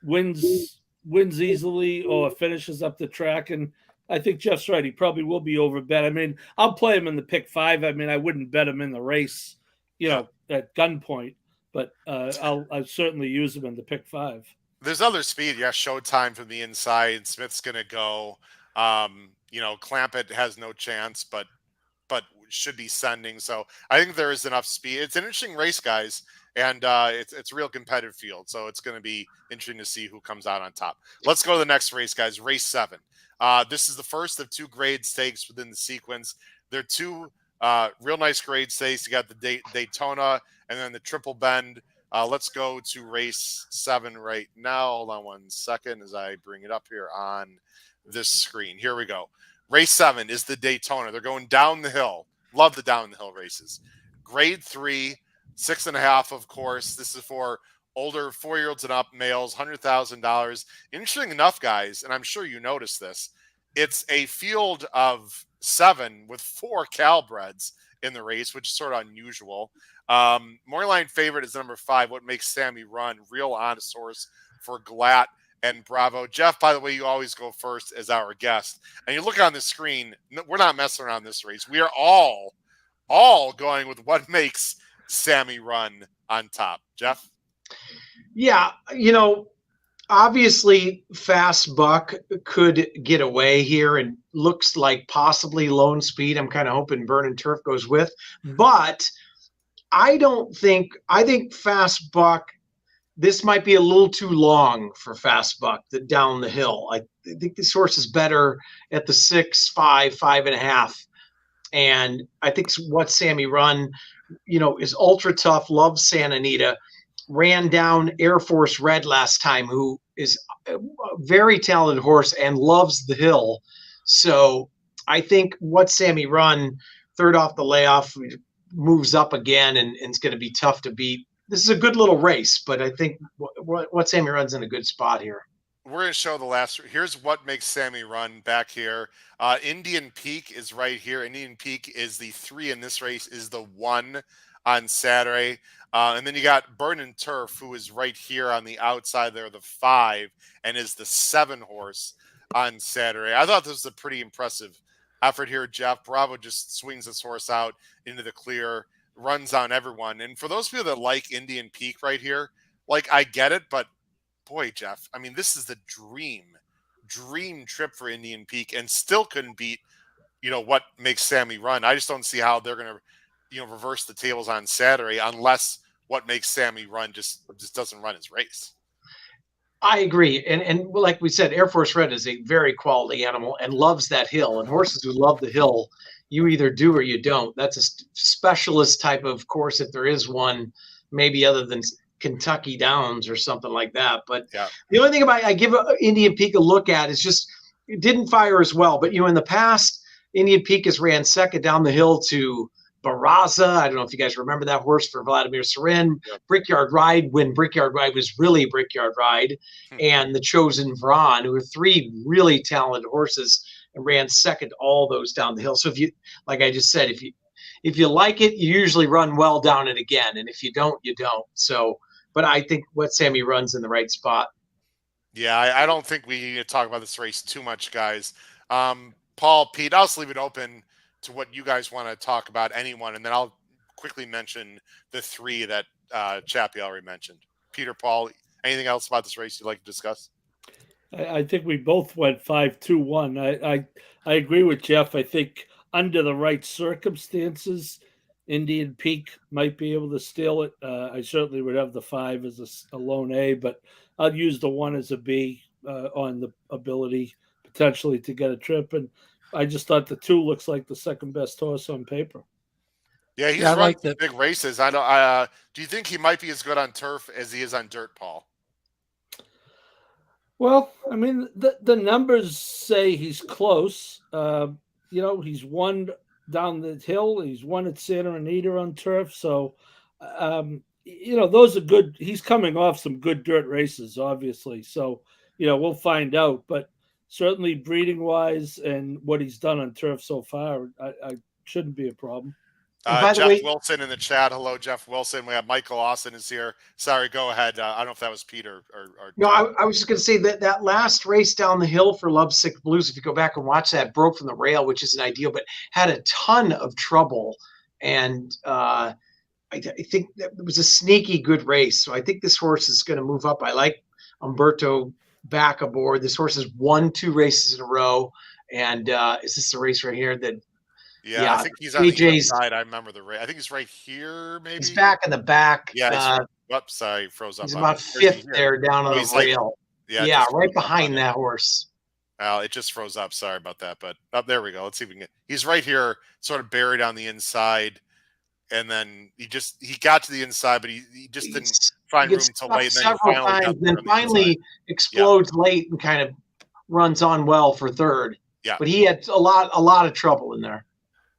wins easily or finishes up the track. And I think Jeff's right. He probably will be overbet. I mean, I'll play him in the pick 5. I mean, I wouldn't bet him in the race, at gunpoint, but I'll certainly use him in the pick 5. There's other speed. Yeah. Showtime from the inside. Smith's going to go. Clampett has no chance, but should be sending. So I think there is enough speed. It's an interesting race, guys, and it's a real competitive field. So it's going to be interesting to see who comes out on top. Let's go to the next race, guys. Race 7. This is the first of 2 grade stakes within the sequence. They're 2 real nice grade stakes. You got the Daytona and then the Triple Bend. Let's go to race 7 right now. Hold on one second as I bring it up here on this screen. Here we go. Race 7 is the Daytona. They're going down the hill. Love the down the hill races. Grade 3, 6.5, of course. This is for older 4-year-olds and up males, $100,000. Interesting enough, guys, and I'm sure you noticed this, it's a field of 7 with 4 Calbreds in the race, which is sort of unusual. Morning favorite is number 5, What Makes Sammy Run. Real honest horse for Glatt and Bravo. Jeff, by the way, you always go first as our guest. And you look on the screen, we're not messing around this race. We are all going with What Makes Sammy Run on top. Jeff? Yeah, obviously Fast Buck could get away here and looks like possibly Lone Speed. I'm kind of hoping Burn and Turf goes with. But I think Fast Buck, this might be a little too long for Fast Buck down the hill. I think this horse is better at the 6, 5, 5.5. And I think What Sammy Run, is ultra tough, loves Santa Anita. ran down Air Force Red last time, who is a very talented horse and loves the hill. So I think what Sammy Run, third off the layoff, moves up again and it's going to be tough to beat. This is a good little race, but I think what Sammy Run's in a good spot here. We're going to show the last. Here's what makes Sammy Run back here. Indian Peak is right here. Indian Peak is the 3 in this race, is the 1 on Saturday. And then you got Burnin' Turf, who is right here on the outside there, the 5, and is the 7 horse on Saturday. I thought this was a pretty impressive effort here, Jeff. Bravo just swings this horse out into the clear, runs on everyone. And for those people that like Indian Peak right here, like, I get it, but boy, Jeff, I mean, this is the dream trip for Indian Peak, and still couldn't beat, what makes Sammy Run. I just don't see how they're going to, reverse the tables on Saturday unless what makes Sammy Run just doesn't run his race. I agree. And like we said, Air Force Red is a very quality animal and loves that hill. And horses who love the hill, you either do or you don't. That's a specialist type of course, if there is one, maybe other than Kentucky Downs or something like that. But yeah. The only thing I give Indian Peak a look at is just it didn't fire as well. But in the past, Indian Peak has ran second down the hill to Barraza. I don't know if you guys remember that horse for Vladimir Serin. Yep. Brickyard Ride, when Brickyard Ride was really Brickyard Ride, and the Chosen Vron, who were 3 really talented horses and ran second all those down the hill. So if you, like I just said, if you like it, you usually run well down it again, and if you don't, you don't. So. But I think what Sammy Run's in the right spot. Yeah, I don't think we need to talk about this race too much, guys. Paul, Pete, I'll just leave it open to what you guys want to talk about, anyone, and then I'll quickly mention the 3 that Chappie already mentioned. Peter, Paul, anything else about this race you'd like to discuss? I think we both went 5-2-1. I agree with Jeff. I think under the right circumstances, Indian Peak might be able to steal it. I certainly would have the 5 as a lone A, but I'll use the 1 as a B on the ability potentially to get a trip. And I just thought the 2 looks like the second best horse on paper. Yeah, he's run some big races. I don't. Do you think he might be as good on turf as he is on dirt, Paul? Well, I mean, the numbers say he's close. He's won down the hill. He's won at Santa Anita on turf. So, those are good. He's coming off some good dirt races, obviously. So, we'll find out. But certainly breeding wise and what he's done on turf so far, I shouldn't be a problem. Jeff Wilson in the chat. Hello, Jeff Wilson. We have Michael Austin is here. Sorry, go ahead. I don't know if that was Peter or No, I was just going to say that last race down the hill for Lovesick Blues, if you go back and watch that, broke from the rail, which isn't ideal, but had a ton of trouble. And I think that it was a sneaky good race. So I think this horse is going to move up. I like Umberto back aboard. This horse has won 2 races in a row. And is this the race right here that? Yeah, I think he's on the inside. I remember the race. I think he's right here, maybe. He's back in the back. Yeah, sorry, froze up. He's about 5th there down on the rail. Yeah, right behind that horse. Well, it just froze up. Sorry about that. But there we go. Let's see if we can get. He's right here, sort of buried on the inside. And then he got to the inside, but he just didn't find room to late. Then finally explodes late and kind of runs on well for 3rd. Yeah. But he had a lot of trouble in there.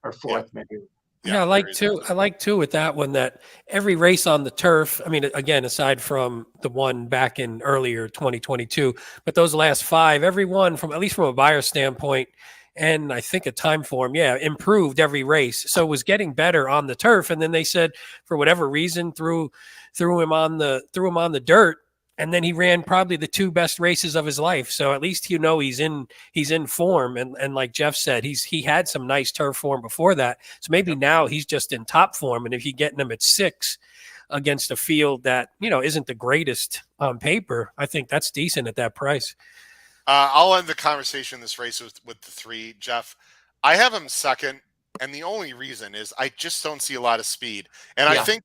Or 4th, maybe. Yeah, I like too with that one that every race on the turf, I mean, again, aside from the one back in earlier 2022, but those last 5, every one from, at least from a buyer standpoint, and I think a time form, improved every race. So it was getting better on the turf. And then they said, for whatever reason, threw him on the dirt. And then he ran probably the 2 best races of his life. So at least he's in form. And like Jeff said, he had some nice turf form before that. So maybe now he's just in top form. And if you're getting him at 6 against a field that isn't the greatest on paper, I think that's decent at that price. I'll end the conversation in this race with the 3, Jeff. I have him second, and the only reason is I just don't see a lot of speed. And I think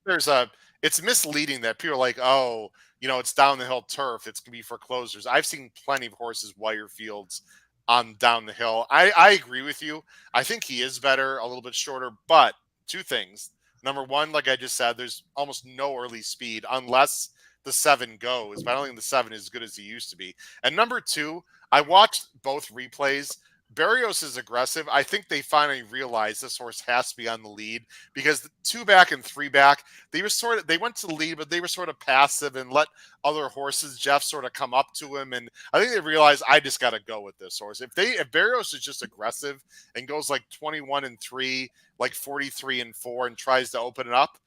it's misleading that people are like, oh, it's down the hill turf. It's going to be for closers. I've seen plenty of horses wire fields on down the hill. I agree with you. I think he is better, a little bit shorter, but 2 things. Number one, like I just said, there's almost no early speed unless the 7 goes, but I don't think the 7 is as good as he used to be. And number two, I watched both replays. Barrios is aggressive. I think they finally realized this horse has to be on the lead, because the 2 back and 3 back, they went to the lead, but they were sort of passive and let other horses, Jeff, sort of come up to him. And I think they realized, I just got to go with this horse. If Barrios is just aggressive and goes like 21-3, like 43-4, and tries to open it up,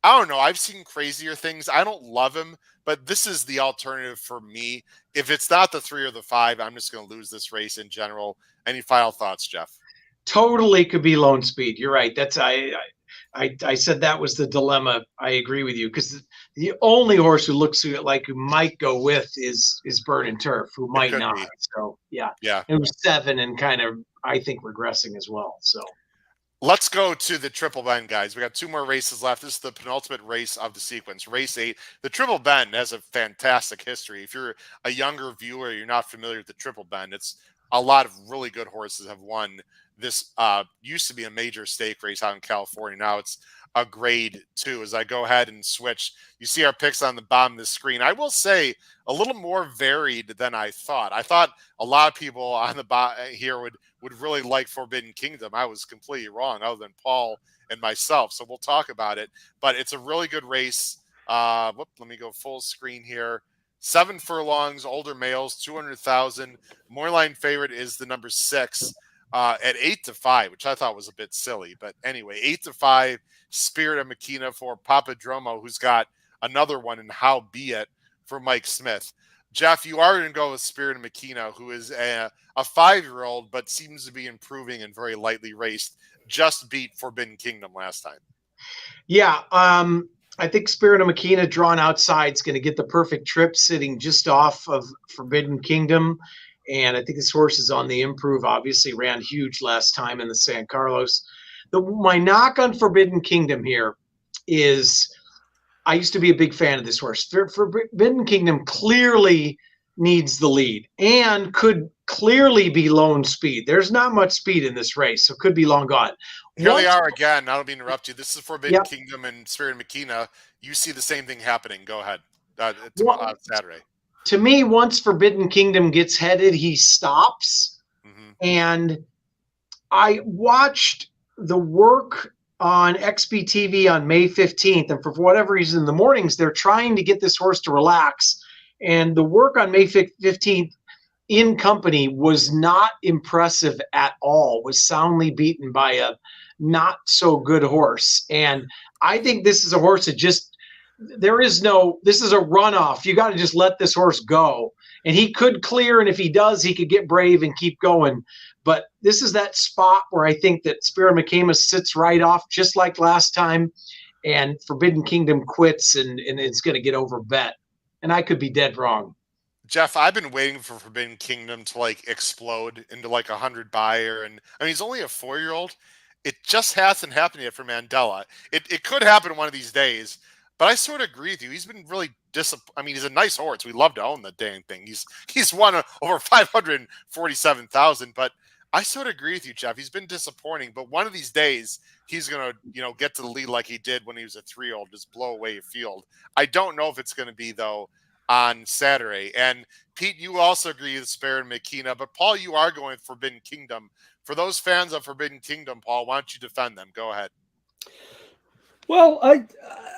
I don't know. I've seen crazier things. I don't love him, but this is the alternative for me. If it's not the 3 or the 5, I'm just going to lose this race in general. Any final thoughts, Jeff? Totally could be lone speed. You're right. That's I said that was the dilemma. I agree with you, because the only horse who looks like who might go with is Bird and Turf, who might not. Be. So yeah, it was 7 and kind of, I think, regressing as well. So let's go to the Triple Bend, guys. We got 2 more races left. This is the penultimate race of the sequence, race 8. The Triple Bend has a fantastic history. If you're a younger viewer, you're not familiar with the Triple Bend, it's a lot of really good horses have won this. Used to be a major stake race out in California. Now it's a grade 2. As I go ahead and switch, you see our picks on the bottom of the screen. I will say a little more varied than I thought. I thought a lot of people on the bottom here would really like Forbidden Kingdom. I was completely wrong, other than Paul and myself. So we'll talk about it. But it's a really good race. Let me go full screen here. 7 furlongs, older males, 200,000. Moorline favorite is the number 6 at 8-5, which I thought was a bit silly. But anyway, 8-5, Spirit of Makina for Papadromo, who's got another one in How Be It for Mike Smith. Jeff, you are going to go with Spirit of Makina, who is a 5-year-old, but seems to be improving and very lightly raced. Just beat Forbidden Kingdom last time. Yeah, I think Spirit of Makina drawn outside is going to get the perfect trip, sitting just off of Forbidden Kingdom. And I think this horse is on the improve. Obviously ran huge last time in the San Carlos. My knock on Forbidden Kingdom here is, I used to be a big fan of this horse. Forbidden Kingdom clearly needs the lead and could clearly be lone speed. There's not much speed in this race, so could be long gone. Here they are again. I don't mean to interrupt you. This is Forbidden Kingdom and Spirit of Makina. You see the same thing happening. Go ahead. Saturday. To me, once Forbidden Kingdom gets headed, he stops. Mm-hmm. And I watched the work on XBTV on May 15th. And for whatever reason, in the mornings, they're trying to get this horse to relax. And the work on May 15th in company was not impressive at all, was soundly beaten by a not so good horse. And I think this is a horse that this is a runoff. You got to just let this horse go. And he could clear, and if he does, he could get brave and keep going. But this is that spot where I think that Spirit of Makina sits right off, just like last time, and Forbidden Kingdom quits, and it's going to get over bet. And I could be dead wrong. Jeff, I've been waiting for Forbidden Kingdom to explode into 100 buyer. And I mean, he's only a 4-year-old. It just hasn't happened yet for Mandela. It could happen one of these days, but I sort of agree with you. He's been really I mean, he's a nice horse. We love to own the dang thing. He's won over 547,000, but I sort of agree with you, Jeff. He's been disappointing, but one of these days he's going to, get to the lead like he did when he was a 3-year-old, just blow away a field. I don't know if it's going to be, though, on Saturday. And Pete, you also agree with Spirit and Makina, but Paul, you are going with Forbidden Kingdom. For those fans of Forbidden Kingdom, Paul, why don't you defend them? Go ahead. Well,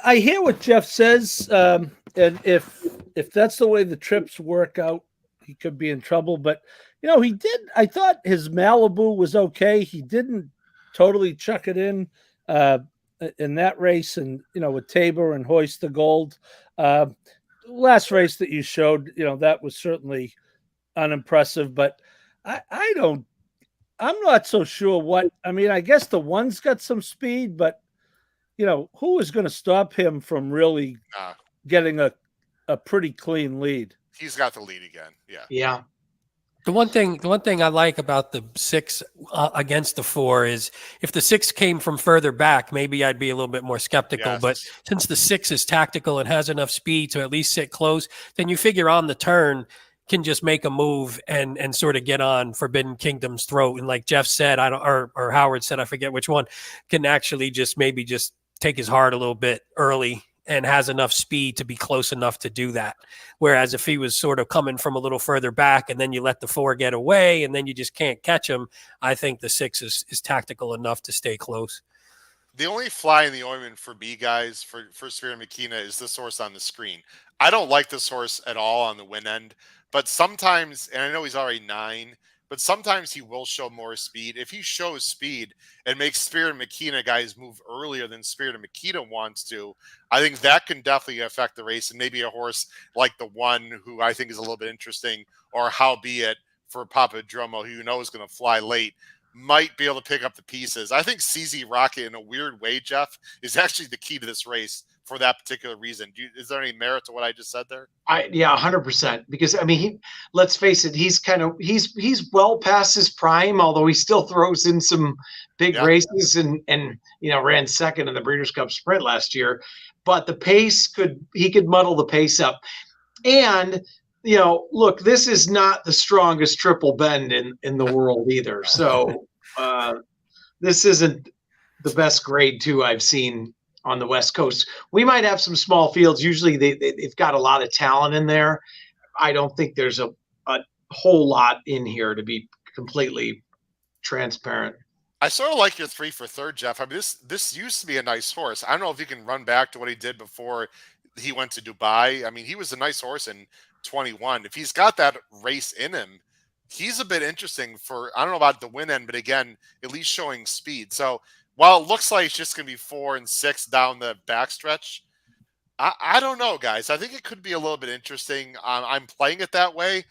I hear what Jeff says, and if that's the way the trips work out, he could be in trouble. But he did. I thought his Malibu was okay. He didn't totally chuck it in that race, and with Tabor and Hoist the Gold. Last race that you showed, that was certainly unimpressive. But I'm not so sure what. I mean, I guess the one's got some speed, but who is going to stop him from really getting a pretty clean lead? He's got the lead again. Yeah. Yeah. The one thing I like about the 6 against the 4 is if the 6 came from further back, maybe I'd be a little bit more skeptical. Yes. But since the 6 is tactical and has enough speed to at least sit close, then you figure on the turn can just make a move and sort of get on Forbidden Kingdom's throat. And like Jeff said, or Howard said, I forget which one, can actually just maybe just take his heart a little bit early and has enough speed to be close enough to do that. Whereas if he was sort of coming from a little further back and then you let the 4 get away and then you just can't catch him, I think the 6 is tactical enough to stay close. The only fly in the ointment for me, guys, for Spirit McKenna is this horse on the screen. I don't like this horse at all on the win end, but sometimes, and I know he's already 9, but sometimes he will show more speed. If he shows speed and makes Spirit McKenna guys move earlier than Spirit McKenna wants to, I think that can definitely affect the race. And maybe a horse like the 1, who I think is a little bit interesting, or Howbeit for Papadromo, who you know is going to fly late, might be able to pick up the pieces. I think CZ Rocket, in a weird way, Jeff, is actually the key to this race for that particular reason. Is there any merit to what I just said there? Yeah, 100%. Because I mean, let's face it, he's well past his prime, although he still throws in some big races and ran second in the Breeders' Cup Sprint last year. But the pace he could muddle the pace up. And look, this is not the strongest triple bend in the world either. So this isn't the best grade 2 I've seen on the West Coast. We might have some small fields. Usually they've got a lot of talent in there. I don't think there's a whole lot in here, to be completely transparent. I sort of like your 3 for third, Jeff. I mean, this used to be a nice horse. I don't know if he can run back to what he did before he went to Dubai. I mean, he was a nice horse in 21. If he's got that race in him, he's a bit interesting for, I don't know about the win end, but again, at least showing speed. So while it looks like it's just going to be 4 and 6 down the backstretch, I don't know, guys. I think it could be a little bit interesting. I'm playing it that way.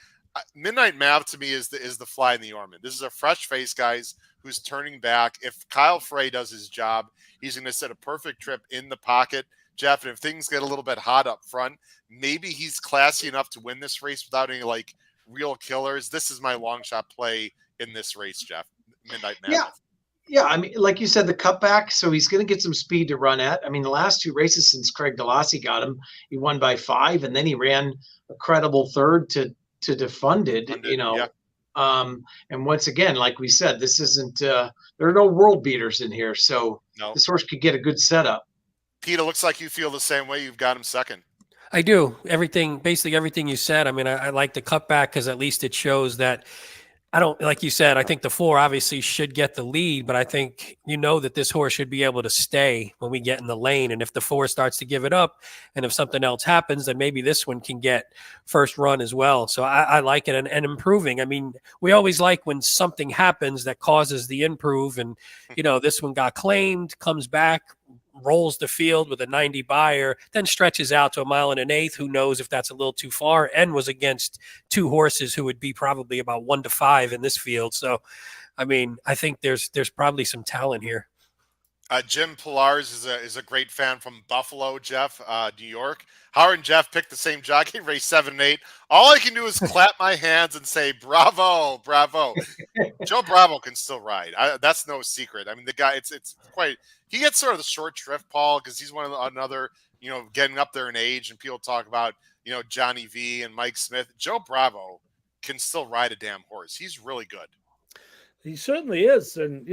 Midnight Mav to me is the fly in the ointment. This is a fresh face, guys, who's turning back. If Kyle Frey does his job, he's going to set a perfect trip in the pocket, Jeff. And if things get a little bit hot up front, maybe he's classy enough to win this race without any real killers. This is my long shot play in this race, Jeff. Midnight Mav. Yeah, I mean, like you said, the cutback, so he's going to get some speed to run at. I mean, the last 2 races since Craig Delassie got him, he won by 5, and then he ran a credible third to defund it, and once again, like we said, this isn't there are no world beaters in here, so this horse could get a good setup. Peter, looks like you feel the same way. You've got him second. I do. Basically everything you said. I mean, I like the cutback because at least it shows that like you said, I think the 4 obviously should get the lead, but I think that this horse should be able to stay when we get in the lane. And if the 4 starts to give it up and if something else happens, then maybe this one can get first run as well. So I like it and improving. I mean, we always like when something happens that causes the improve. And, this one got claimed, comes back, rolls the field with a 90 buyer, then stretches out to 1 1/8. Who knows if that's a little too far, and was against 2 horses who would be probably about 1 to 5 in this field. So, I mean, I think there's probably some talent here. Jim Pillars is a great fan from Buffalo, Jeff, New York. Howard and Jeff picked the same jockey, race 7 and 8. All I can do is clap my hands and say, bravo, bravo. Joe Bravo can still ride. That's no secret. I mean, the guy, it's quite, he gets sort of the short shrift, Paul, because he's another, getting up there in age, and people talk about, Johnny V and Mike Smith. Joe Bravo can still ride a damn horse. He's really good. He certainly is. And,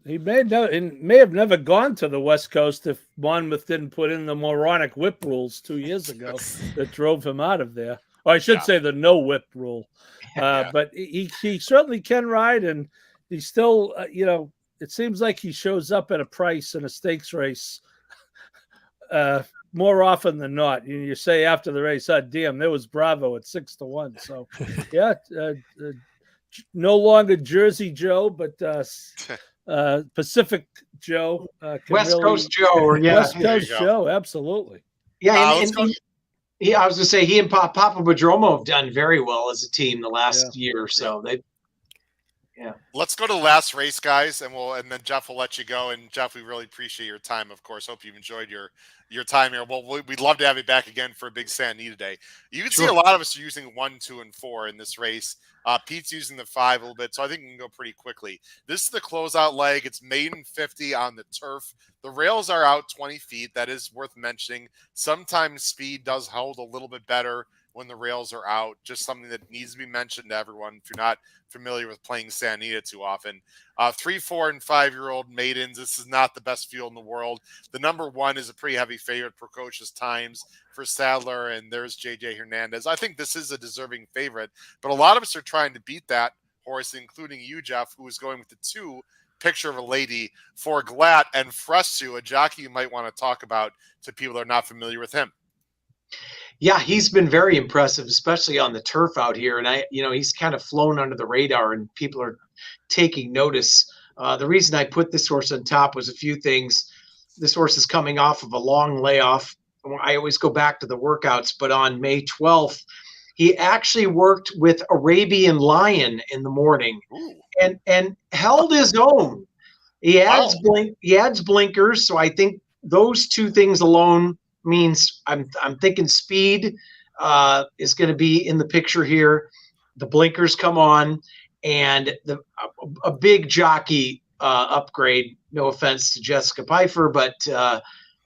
he may have never gone to the West Coast if Monmouth didn't put in the moronic whip rules 2 years ago that drove him out of there. Or I should say the no whip rule. But he certainly can ride, and he's still, it seems like he shows up at a price in a stakes race more often than not. You say after the race, damn, there was Bravo at 6 to 1. So, no longer Jersey Joe, but Pacific Joe, West Coast Joe, West Coast Joe, absolutely. Yeah, I was going to say he and Papa Bodromo have done very well as a team the last year or so. Let's go to the last race, guys, and then Jeff will let you go. And Jeff, we really appreciate your time. Of course, hope you've enjoyed your time here. Well, we'd love to have you back again for a big Anita Day. You can see a lot of us are using 1, 2, and 4 in this race. Pete's using the 5 a little bit, so I think we can go pretty quickly. This is the closeout leg. It's maiden 50 on the turf. The rails are out 20 feet. That is worth mentioning. Sometimes speed does hold a little bit better when the rails are out. Just something that needs to be mentioned to everyone if you're not familiar with playing Anita too often. 3, 4, and 5-year-old maidens, this is not the best field in the world. The number 1 is a pretty heavy favorite, Precocious Times for Sadler, and there's JJ Hernandez. I think this is a deserving favorite, but a lot of us are trying to beat that horse, including you, Jeff, who is going with the 2, Picture of a Lady, for Glatt and Fresu, a jockey you might want to talk about to people that are not familiar with him. Yeah, he's been very impressive, especially on the turf out here. And he's kind of flown under the radar and people are taking notice. The reason I put this horse on top was a few things. This horse is coming off of a long layoff. I always go back to the workouts, but on May 12th, he actually worked with Arabian Lion in the morning and held his own. He adds blinkers, so I think those 2 things alone means I'm thinking speed is going to be in the picture here. The blinkers come on, and a big jockey upgrade. No offense to Jessica Pfeiffer, but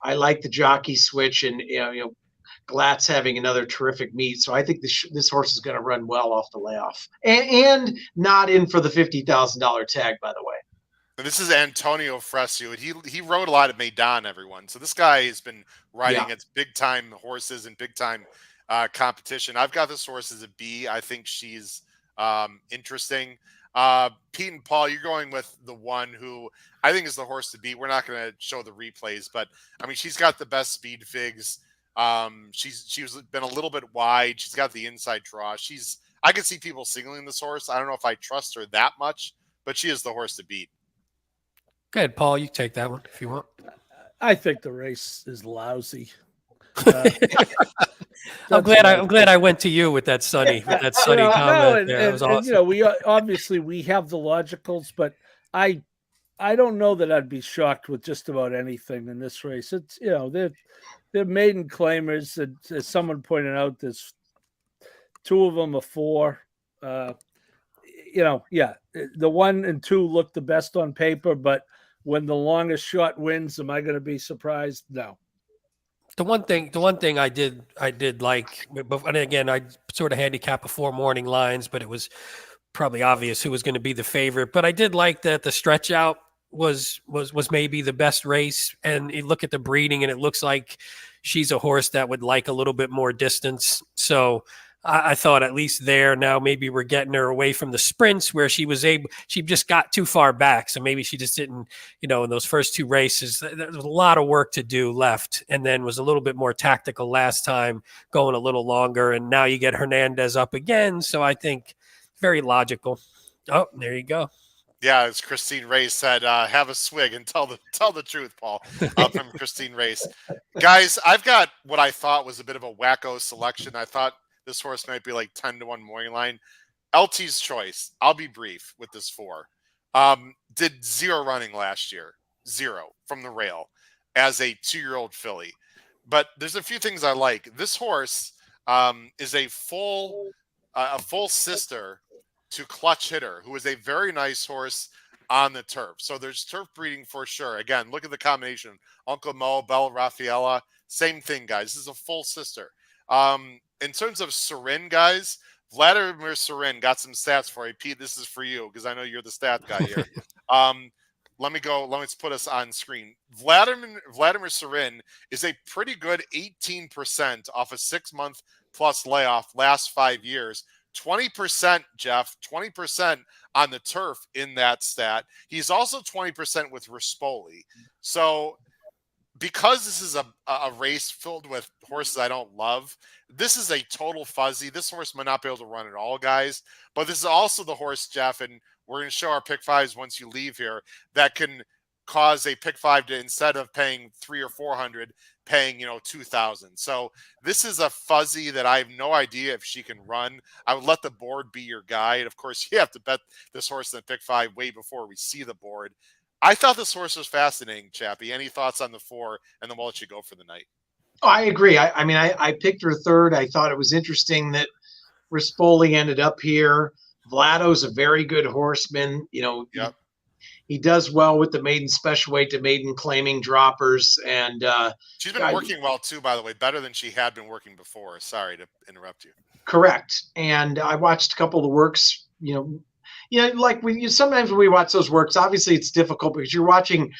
I like the jockey switch, and Glatt's having another terrific meet. So I think this horse is going to run well off the layoff, and not in for the $50,000 tag, by the way. This is Antonio Fresu, and he rode a lot at Maidan, everyone. So this guy has been riding against big-time horses and big-time competition. I've got this horse as a B. I think she's interesting. Pete and Paul, you're going with the 1 who I think is the horse to beat. We're not going to show the replays, but, I mean, she's got the best speed figs. She's been a little bit wide. She's got the inside draw. I could see people signaling this horse. I don't know if I trust her that much, but she is the horse to beat. Go ahead, Paul. You take that one if you want. I think the race is lousy. I'm glad I went to you with that sunny comment. That was awesome. We have the logicals, but I don't know that I'd be shocked with just about anything in this race. It's they're maiden claimers. As someone pointed out, there's 2 of them are 4. The 1 and 2 look the best on paper, but when the longest shot wins, am I going to be surprised? No. The one thing I did like, and again, I sort of handicap before morning lines, but it was probably obvious who was going to be the favorite. But I did like that the stretch out was maybe the best race. And you look at the breeding, and it looks like she's a horse that would like a little bit more distance. So I thought at least there now maybe we're getting her away from the sprints where she just got too far back. So maybe she just didn't, in those first 2 races, there was a lot of work to do left, and then was a little bit more tactical last time, going a little longer. And now you get Hernandez up again. So I think very logical. Oh, there you go. Yeah, as Christine Ray said, have a swig and tell the truth, Paul, from Christine Race. Guys, I've got what I thought was a bit of a wacko selection. I thought this horse might be like 10-1 morning line. LT's Choice. I'll be brief with this 4. Did 0 running last year. 0 from the rail as a 2-year-old filly. But there's a few things I like. This horse is a full sister to Clutch Hitter, who is a very nice horse on the turf. So there's turf breeding for sure. Again, look at the combination. Uncle Mo, Bella Raffaella, same thing, guys. This is a full sister. In terms of Serin, guys, Vladimir Serin got some stats for you. Pete, this is for you because I know you're the stat guy here. Let's put us on screen. Vladimir Serin is a pretty good 18% off a 6-month plus layoff last 5 years. 20%, Jeff, 20% on the turf in that stat. He's also 20% with Rispoli. So because this is a race filled with horses I don't love, this is a total fuzzy. This horse might not be able to run at all, guys. But this is also the horse, Jeff, and we're going to show our pick 5s once you leave here, that can cause a pick 5 to, instead of paying $300 or $400, paying $2,000. So this is a fuzzy that I have no idea if she can run. I would let the board be your guide. Of course, you have to bet this horse in the pick 5 way before we see the board. I thought this horse was fascinating, Chappie. Any thoughts on the 4? And then we'll let you go for the night. Oh, I agree. I picked her 3rd. I thought it was interesting that Rispoli ended up here. Vlado's a very good horseman. Yep. He does well with the maiden special weight to maiden claiming droppers. And she's been working well too, by the way, better than she had been working before. Sorry to interrupt you. Correct. And I watched a couple of the works, like sometimes when we watch those works, obviously it's difficult because you're watching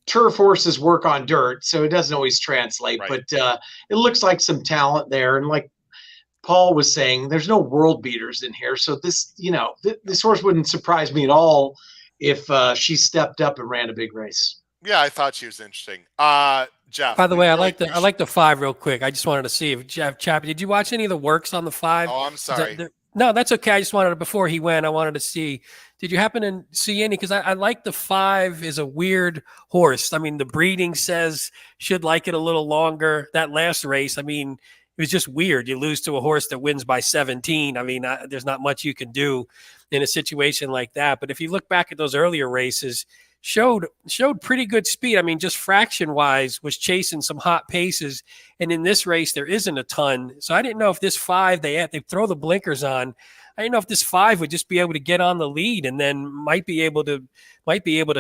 turf horses work on dirt, so it doesn't always translate. Right. But it looks like some talent there. And like Paul was saying, there's no world beaters in here. So this, this horse wouldn't surprise me at all if she stepped up and ran a big race. Yeah, I thought she was interesting. Jeff. By the way, I like the 5 real quick. I just wanted to see if Jeff Chappie, did you watch any of the works on the 5? Oh, I'm sorry. No, that's okay. I just wanted to, before he went, I wanted to see, did you happen to see any? Because I like the 5 is a weird horse. I mean, the breeding says should like it a little longer. That last race, I mean, it was just weird. You lose to a horse that wins by 17. I mean, there's not much you can do in a situation like that. But if you look back at those earlier races, showed pretty good speed. I mean, just fraction wise was chasing some hot paces. And in this race, there isn't a ton. So I didn't know if this 5, they throw the blinkers on. I didn't know if this 5 would just be able to get on the lead and then might be able to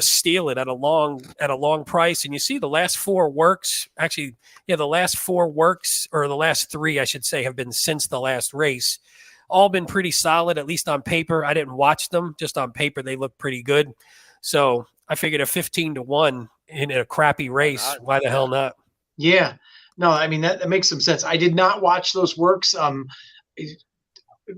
steal it at a long price. And you see the last 4 works, actually, the last 4 works, or the last 3, I should say, have been since the last race. All been pretty solid, at least on paper. I didn't watch them, just on paper. They look pretty good. So I figured a 15-1 in a crappy race. Why the hell not? Yeah, no, I mean, that makes some sense. I did not watch those works.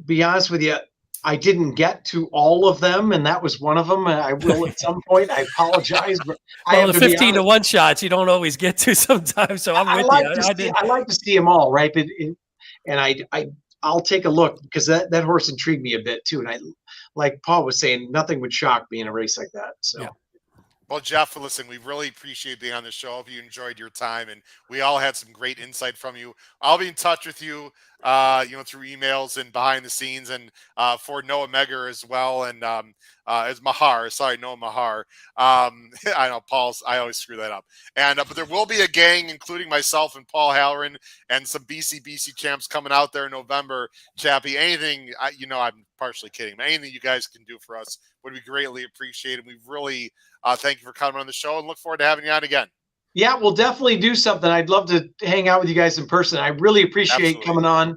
Be honest with you, I didn't get to all of them, and that was one of them. And I will at some point. I apologize, but the 15-1 shots you don't always get to sometimes. So I'm with you. I like to see them all, right? But I'll take a look because that horse intrigued me a bit too. And like Paul was saying, nothing would shock me in a race like that. So. Yeah. Well, Jeff, listen, we really appreciate being on the show. Hope you enjoyed your time, and we all had some great insight from you. I'll be in touch with you, through emails and behind the scenes, and for Noah Megger as well, and as Mahar. Sorry, Noah Mahar. I know I always screw that up. And but there will be a gang, including myself and Paul Halloran, and some BC champs coming out there in November. Chappie, anything, I'm partially kidding, but anything you guys can do for us would be greatly appreciated. We really thank you for coming on the show and look forward to having you on again. Yeah, we'll definitely do something. I'd love to hang out with you guys in person. I really appreciate coming on.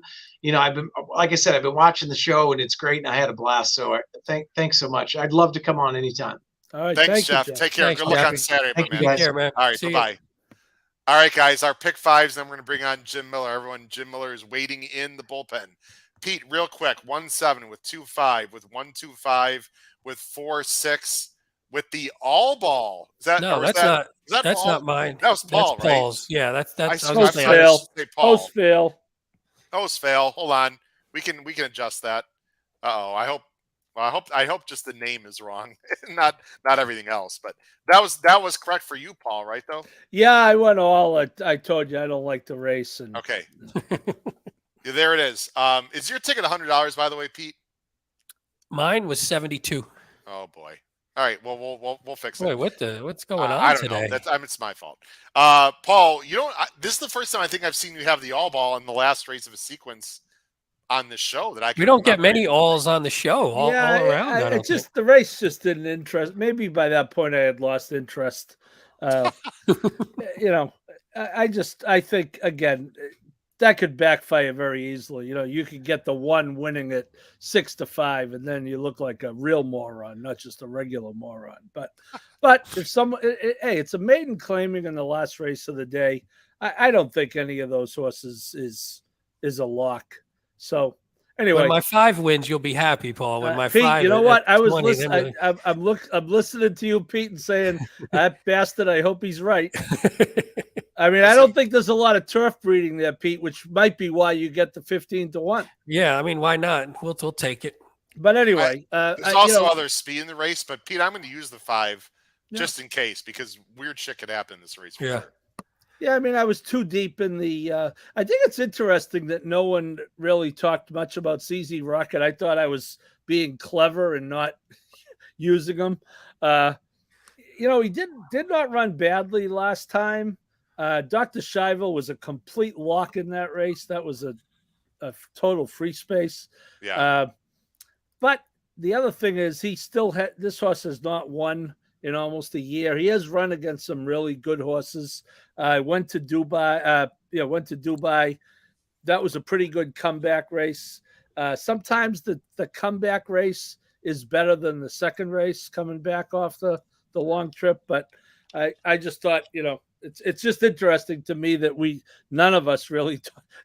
I've been, like I said, I've been watching the show and it's great and I had a blast. So thanks so much. I'd love to come on anytime. All right. Thanks, Jeff. Take care. Thanks, Good luck on Saturday, Thank man. you, guys. Take care, man. All right. Bye-bye. All right, guys, our pick 5s. Then we're going to bring on Jim Miller. Everyone, Jim Miller is waiting in the bullpen. Pete, real quick, 1-7 with 2-5 with 1-2-5 with 4-6 with the all ball. Is that no? That's not mine. That was Paul, that's Paul's. Right? Yeah, that's Post fail. Post fail. Hold on, we can adjust that. I hope just the name is wrong, not everything else. But that was correct for you, Paul, right? Though. Yeah, I went all. I told you I don't like the race. And okay. Yeah, there it is. Is your ticket $100, by the way, Pete? Mine was 72. Oh boy. All right. Well, we'll fix it. Wait, what's going on I don't today? know. It's my fault. Paul, this is the first time I think I've seen you have the all ball in the last race of a sequence on this show that we don't get many alls on the show all around. The race just didn't interest. Maybe by that point I had lost interest. I think again, that could backfire very easily. You could get the one winning at 6-5, and then you look like a real moron, not just a regular moron. But if it's a maiden claiming in the last race of the day. I don't think any of those horses is a lock. So anyway, when my 5 wins, you'll be happy, Paul. When my Pete, 5, you know what? I was 20, listening. I'm listening to you, Pete, and saying that bastard. I hope he's right. I mean, I don't think there's a lot of turf breeding there, Pete, which might be why you get the 15-1. Yeah, I mean, why not? We'll take it. But anyway, there's also other speed in the race. But Pete, I'm going to use the 5 just in case because weird shit could happen in this race. Yeah. Sure. Yeah, I mean, I was too deep in the. I think it's interesting that no one really talked much about CZ Rocket. I thought I was being clever and not using him. He did not run badly last time. Dr. Shivel was a complete lock in that race. That was a total free space. Yeah. But the other thing is he still had this horse has not won in almost a year. He has run against some really good horses. Went to Dubai. Went to Dubai. That was a pretty good comeback race. Sometimes the comeback race is better than the second race coming back off the long trip. But I just thought, it's just interesting to me that none of us really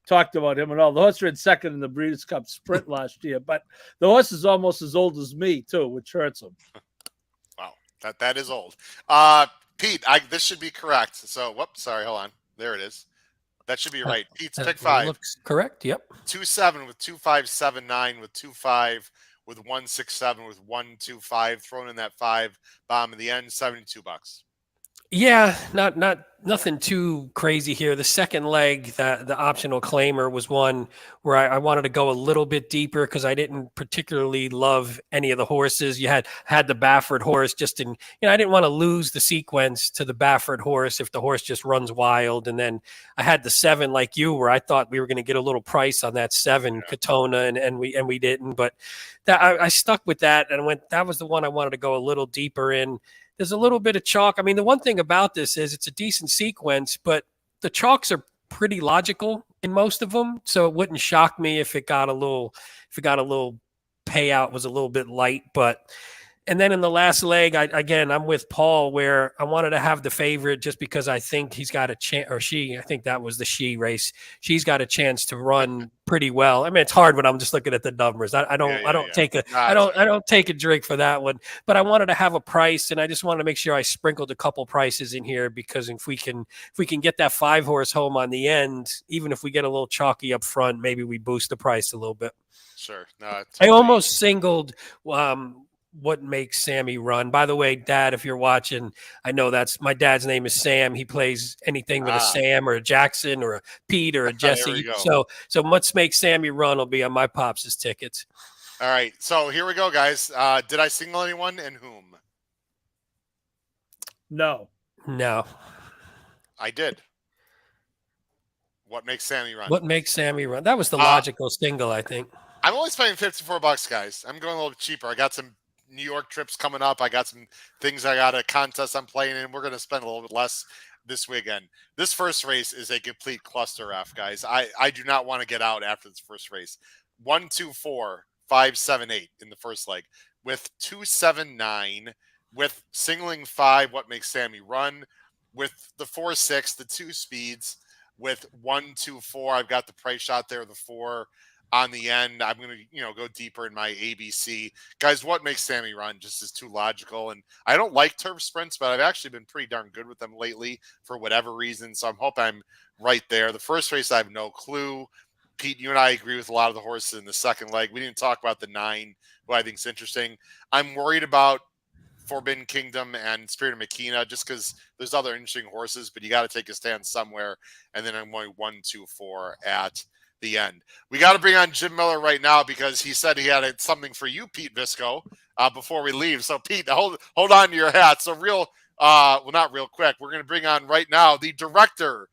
talked about him at all. The horse ran second in the Breeders' Cup Sprint last year, but the horse is almost as old as me too, which hurts him. Wow, that is old. Pete, this should be correct. So, whoops, sorry, hold on. There it is. That should be right. Pete's pick 5. Looks correct. Yep. 2-7 with 2-5-7-9 with 2-5 with 1-6-7 with 1-2-5. Thrown in that 5 bomb in the end. $72. Yeah, nothing too crazy here. The second leg, the optional claimer was one where I wanted to go a little bit deeper because I didn't particularly love any of the horses. You had the Baffert horse just in, I didn't want to lose the sequence to the Baffert horse if the horse just runs wild. And then I had the 7 like you, where I thought we were going to get a little price on that 7 Katona, and we didn't. But I stuck with that and that was the one I wanted to go a little deeper in. There's a little bit of chalk. I mean, the one thing about this is it's a decent sequence, but the chalks are pretty logical in most of them. So it wouldn't shock me if it got a little payout was a little bit light. And then in the last leg, I'm with Paul, where I wanted to have the favorite just because I think he's got a chance, or she, I think that was the she race. She's got a chance to run pretty well. I mean, it's hard when I'm just looking at the numbers. I don't take a drink for that one, but I wanted to have a price, and I just wanted to make sure I sprinkled a couple prices in here, because if we can get that 5 horse home on the end, even if we get a little chalky up front, maybe we boost the price a little bit. Sure. No, totally. I almost singled What Makes Sammy Run. By the way, Dad, if you're watching, I know that's my dad's name is Sam. He plays anything with a Sam or a Jackson or a Pete or a Jesse. So What Makes Sammy Run will be on my pops' tickets. All right. So here we go, guys. Did I single anyone, and whom? No. I did. What Makes Sammy Run? What Makes Sammy Run? That was the logical single, I think. I'm only spending $54, guys. I'm going a little cheaper. I got some New York trips coming up. I got some things. I got a contest I'm playing in. We're going to spend a little bit less this weekend. This first race is a complete cluster F, guys. I do not want to get out after this first race. 1, 2, 4, 5, 7, 8 in the first leg with 2, 7, 9 with singling 5. What Makes Sammy Run with the 4, 6, the 2 speeds with 1, 2, 4. I've got the price shot there. The 4 on the end. I'm going to, go deeper in my ABC. Guys, What Makes Sammy Run just is too logical. And I don't like turf sprints, but I've actually been pretty darn good with them lately for whatever reason. So I hope I'm right there. The first race, I have no clue. Pete, you and I agree with a lot of the horses in the second leg. We didn't talk about the 9, who I think is interesting. I'm worried about Forbidden Kingdom and Spirit of Makina just because there's other interesting horses, but you got to take a stand somewhere. And then I'm going 1, 2, 4 at the end. We got to bring on Jim Miller right now because he said he had something for you, Pete Visco, before we leave. So Pete, hold on to your hat. So not real quick. We're going to bring on right now the director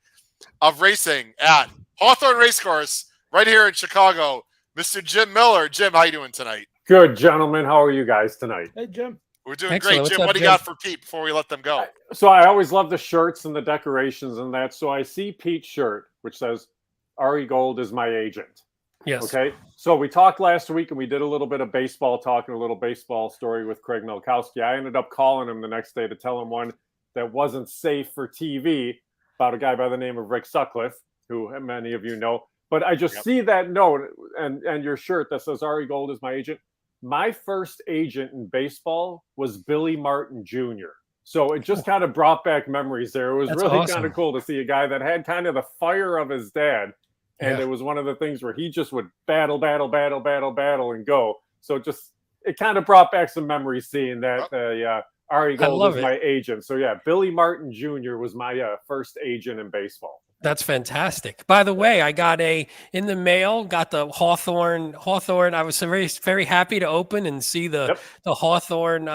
of racing at Hawthorne Racecourse right here in Chicago, Mr. Jim Miller. Jim, how you doing tonight? Good, gentlemen. How are you guys tonight? Hey, Jim. We're doing Excellent. great. Jim, What's what up, do you got for Pete before we let them go? So I always love the shirts and the decorations and that. So I see Pete's shirt, which says, Ari Gold is my agent. Yes. Okay. So we talked last week and we did a little bit of baseball talk and a little baseball story with Craig Milkowski. I ended up calling him the next day to tell him one that wasn't safe for TV about a guy by the name of Rick Sutcliffe, who many of you know. But I just see that note and your shirt that says Ari Gold is my agent. My first agent in baseball was Billy Martin Jr. So it just kind of brought back memories there. It was That's really awesome. kind of cool to see a guy that had kind of the fire of his dad. And it was one of the things where he just would battle and go. So it kind of brought back some memories seeing that Ari Gold was my agent. So yeah, Billy Martin Jr. was my first agent in baseball. That's fantastic. By the way, I got in the mail, got the Hawthorne. I was very, very happy to open and see the Hawthorne,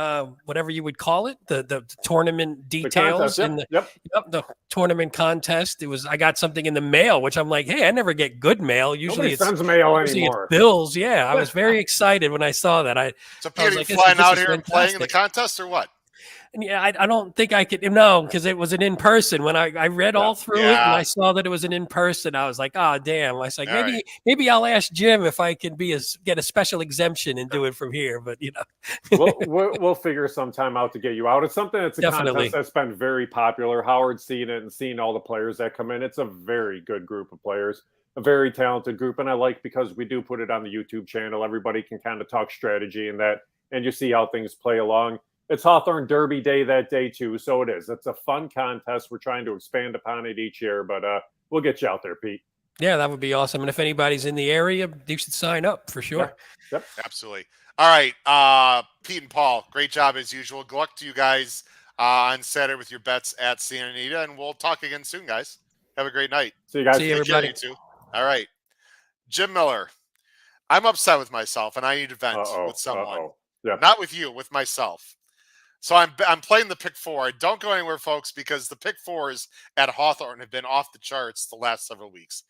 whatever you would call it, the tournament details the contest, the tournament contest. I got something in the mail, which I'm like, hey, I never get good mail. Nobody sends mail anymore. It's bills. Yeah, I was very excited when I saw that. So Peter, you flying out here and playing in the contest or what? And yeah, I don't think I could. No, because it was an in person. When I read all through it and I saw that it was an in person, I was like, oh damn! I was like, maybe I'll ask Jim if I can get a special exemption and do it from here. But we'll figure some time out to get you out. It's something that's a contest that's been very popular. Howard's seen it and seen all the players that come in. It's a very good group of players, a very talented group, and I like because we do put it on the YouTube channel. Everybody can kind of talk strategy and you see how things play along. It's Hawthorne Derby Day that day, too, so it is. It's a fun contest. We're trying to expand upon it each year, but we'll get you out there, Pete. Yeah, that would be awesome. And if anybody's in the area, you should sign up for sure. Yep. Absolutely. All right, Pete and Paul, great job as usual. Good luck to you guys on Saturday with your bets at Santa Anita, and we'll talk again soon, guys. Have a great night. See you guys. See you, everybody. You too. All right. Jim Miller, I'm upset with myself, and I need to vent with someone. Yep. Not with you, with myself. So I'm playing the pick four. Don't go anywhere, folks, because the pick fours at Hawthorne have been off the charts the last several weeks.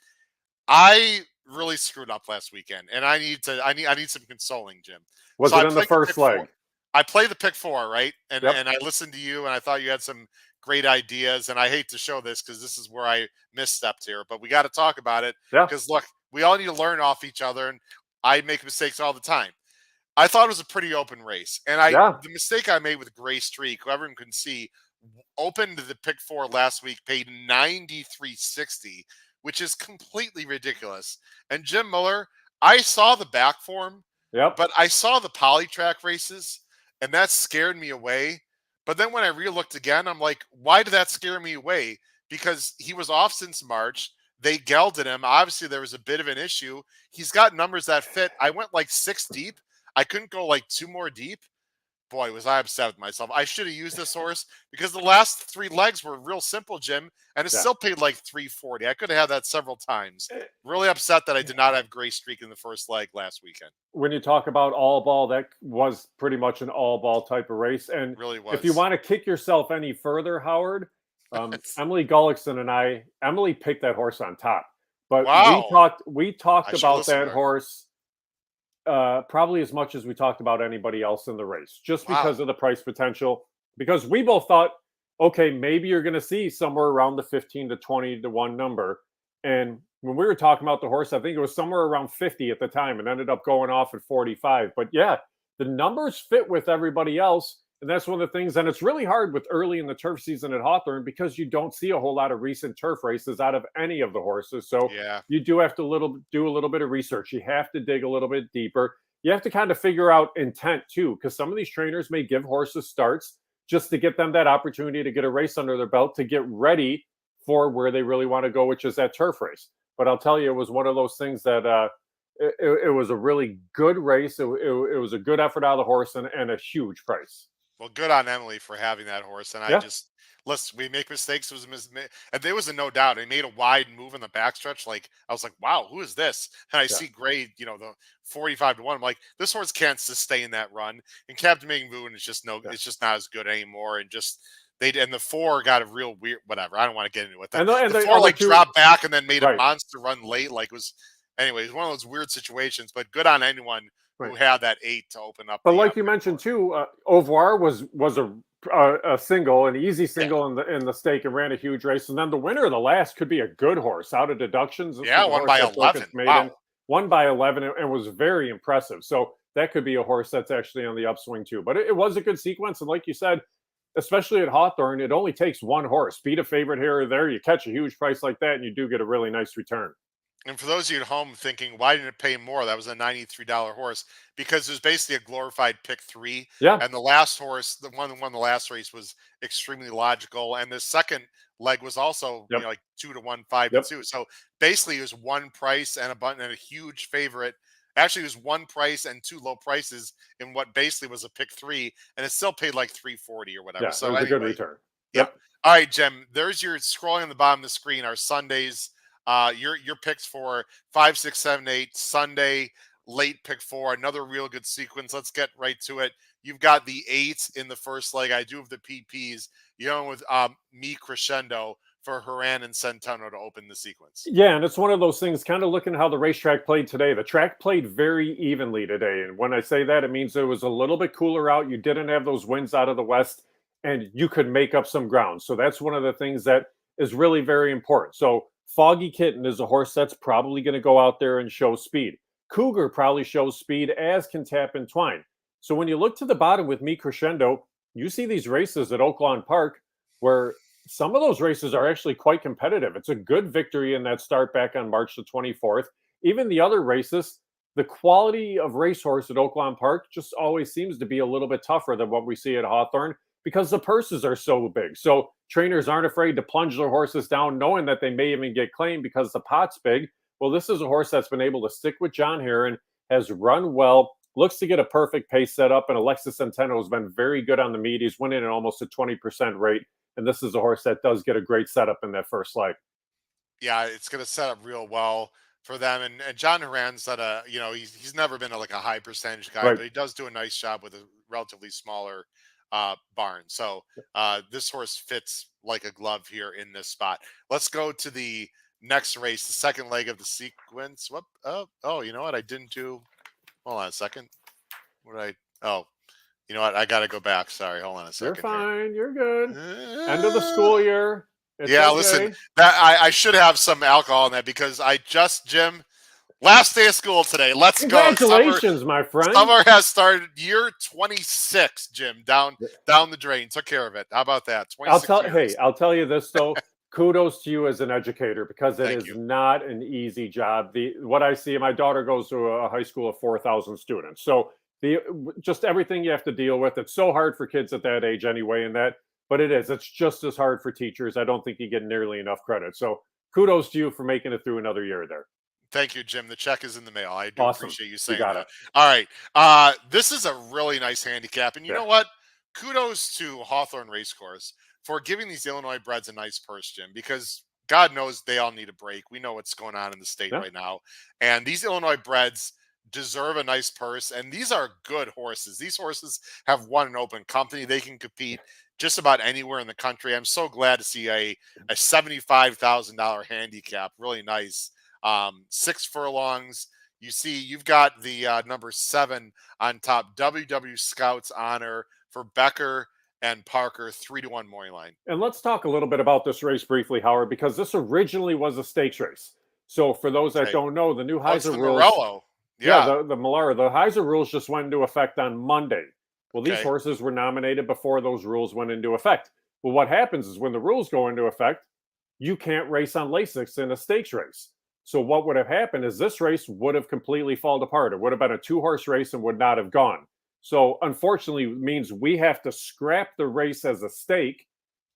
I really screwed up last weekend, and I need some consoling, Jim. Was it in the first leg? I played the pick four, right? And I listened to you, and I thought you had some great ideas. And I hate to show this because this is where I misstepped here, but we got to talk about it. Because look, we all need to learn off each other, and I make mistakes all the time. I thought it was a pretty open race. And the mistake I made with Gray Streak, who everyone can see, opened the pick four last week, paid $93.60, which is completely ridiculous. And Jim Miller, I saw the back form, but I saw the polytrack races, and that scared me away. But then when I re-looked again, I'm like, why did that scare me away? Because he was off since March. They gelded him. Obviously, there was a bit of an issue. He's got numbers that fit. I went like 6 deep. I couldn't go like 2 more deep. Boy, was I upset with myself. I should have used this horse because the last 3 legs were real simple, Jim, and it still paid like $340. I could have had that several times. Really upset that I did not have Gray Streak in the first leg last weekend. When you talk about all ball, that was pretty much an all ball type of race. And really was. If you want to kick yourself any further, Howard, Emily Gullickson and Emily picked that horse on top. But we talked about that horse probably as much as we talked about anybody else in the race, just because of the price potential. Because we both thought, okay, maybe you're going to see somewhere around the 15 to 20 to 1 number. And when we were talking about the horse, I think it was somewhere around 50 at the time and ended up going off at 45. But yeah, the numbers fit with everybody else. And that's one of the things. And it's really hard with early in the turf season at Hawthorne because you don't see a whole lot of recent turf races out of any of the horses. So you do have to do a little bit of research. You have to dig a little bit deeper. You have to kind of figure out intent too, because some of these trainers may give horses starts just to get them that opportunity to get a race under their belt to get ready for where they really want to go, which is that turf race. But I'll tell you, it was one of those things that it was a really good race. It was a good effort out of the horse and a huge price. Well, good on Emily for having that horse. And listen, we make mistakes. And there was a no doubt. He made a wide move in the backstretch. Like, I was like, wow, who is this? And I see Gray, the 45 to 1. I'm like, this horse can't sustain that run. And Captain Ming Boon is just it's just not as good anymore. And the 4 got a real weird, whatever. I don't want to get into it. The 4 dropped back and then made a monster run late. Like, it was one of those weird situations, but good on anyone who had that 8 to open up. But like you mentioned too, Au revoir was a single, an easy single in the stake, and ran a huge race. And then the winner of the last could be a good horse out of deductions. Won by 11. Wow. Won by 11 and was very impressive. So that could be a horse that's actually on the upswing too. But it was a good sequence. And like you said, especially at Hawthorne, it only takes 1 horse. Beat a favorite here or there. You catch a huge price like that and you do get a really nice return. And for those of you at home thinking, why didn't it pay more? That was a $93 horse because it was basically a glorified pick 3. Yeah. And the last horse, the one that won the last race, was extremely logical. And the second leg was also like 2 to 1, 5 to 2. So basically, it was 1 price and a huge favorite. Actually, it was 1 price and 2 low prices in what basically was a pick 3, and it still paid like $340 or whatever. Yeah, so it was anyway, a good return. Yep. All right, Jim. There's your scrolling on the bottom of the screen. Our Sundays. Your picks for 5, 6, 7, 8 Sunday late pick 4. Another real good sequence. Let's get right to it. You've got the 8s in the first leg. I do have the PPs. You're going with me crescendo for Rian and Centeno to open the sequence. Yeah, and it's one of those things, kind of looking how the racetrack played today. The track played very evenly today. And when I say that, it means it was a little bit cooler out. You didn't have those winds out of the west, and you could make up some ground. So that's one of the things that is really very important. So Foggy Kitten is a horse that's probably going to go out there and show speed. Cougar probably shows speed, as can Tap and Twine. So when you look to the bottom with Me Crescendo, you see these races at Oaklawn Park where some of those races are actually quite competitive. It's a good victory in that start back on March the 24th. Even the other races, the quality of racehorse at Oaklawn Park just always seems to be a little bit tougher than what we see at Hawthorne because the purses are so big. So trainers aren't afraid to plunge their horses down knowing that they may even get claimed because the pot's big. Well, this is a horse that's been able to stick with John Heron, has run well, looks to get a perfect pace set up, and Alexis Centeno has been very good on the meet. He's winning at almost a 20% rate. And this is a horse that does get a great setup in that first leg. Yeah, it's going to set up real well for them. And John Horan's at he's never been like a high percentage guy, Right. but he does do a nice job with a relatively smaller barn. So this horse fits like a glove here in this spot. Let's go to the next race, the second leg of the sequence. Whoop. Oh, you know what? I didn't do. Hold on a second. What did I? Oh. You know what? I got to go back. Sorry. Hold on a second. You're fine. Here. You're good. End of the school year. It's yeah, okay. Listen, that I should have some alcohol in that because Jim, last day of school today. Let's go. Congratulations, my friend. Summer has started. Year 26, Jim, down the drain. Took care of it. How about that? 26 I'll tell you this though. Kudos to you as an educator because it is not an easy job. What I see, my daughter goes to a high school of 4,000 students. So just everything you have to deal with. It's so hard for kids at that age anyway, but it is. It's just as hard for teachers. I don't think you get nearly enough credit. So kudos to you for making it through another year there. Thank you, Jim. The check is in the mail. I do appreciate you saying that. All right. This is a really nice handicap. And you know what? Kudos to Hawthorne Racecourse for giving these Illinois breds a nice purse, Jim, because God knows they all need a break. We know what's going on in the state right now. And these Illinois breds deserve a nice purse, and these are good horses. These horses have won an open company. They can compete just about anywhere in the country. I'm so glad to see a $75,000 handicap. Really nice. 6 furlongs. You've got the number 7 on top. WW Scouts Honor for Becker and Parker, 3-1 money line. And let's talk a little bit about this race briefly, Howard, because this originally was a stakes race. So for those that don't know, the new Heiser rules. Morello. Yeah, the Malara. The Heiser rules just went into effect on Monday. Well, these horses were nominated before those rules went into effect. Well, what happens is when the rules go into effect, you can't race on Lasix in a stakes race. So what would have happened is this race would have completely fallen apart. It would have been a 2-horse race and would not have gone. So unfortunately, it means we have to scrap the race as a stake,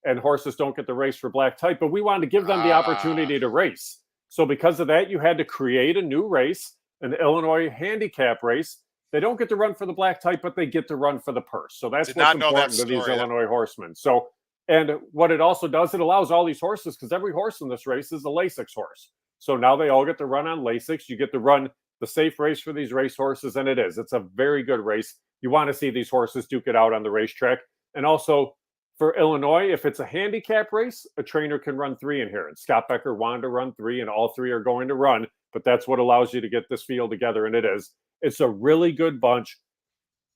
and horses don't get the race for black type. But we wanted to give them the opportunity to race. So because of that, you had to create a new race, an Illinois handicap race. They don't get to run for the black type, but they get to run for the purse. So that's what's important to these Illinois horsemen. So, and what it also does, it allows all these horses, because every horse in this race is a Lasix horse. So now they all get to run on Lasix. You get to run the safe race for these race horses, and it's a very good race. You want to see these horses duke it out on the racetrack. And also for Illinois, if it's a handicap race, a trainer can run 3 in here. And Scott Becker wanted to run 3, and all 3 are going to run. But that's what allows you to get this field together, and it's a really good bunch.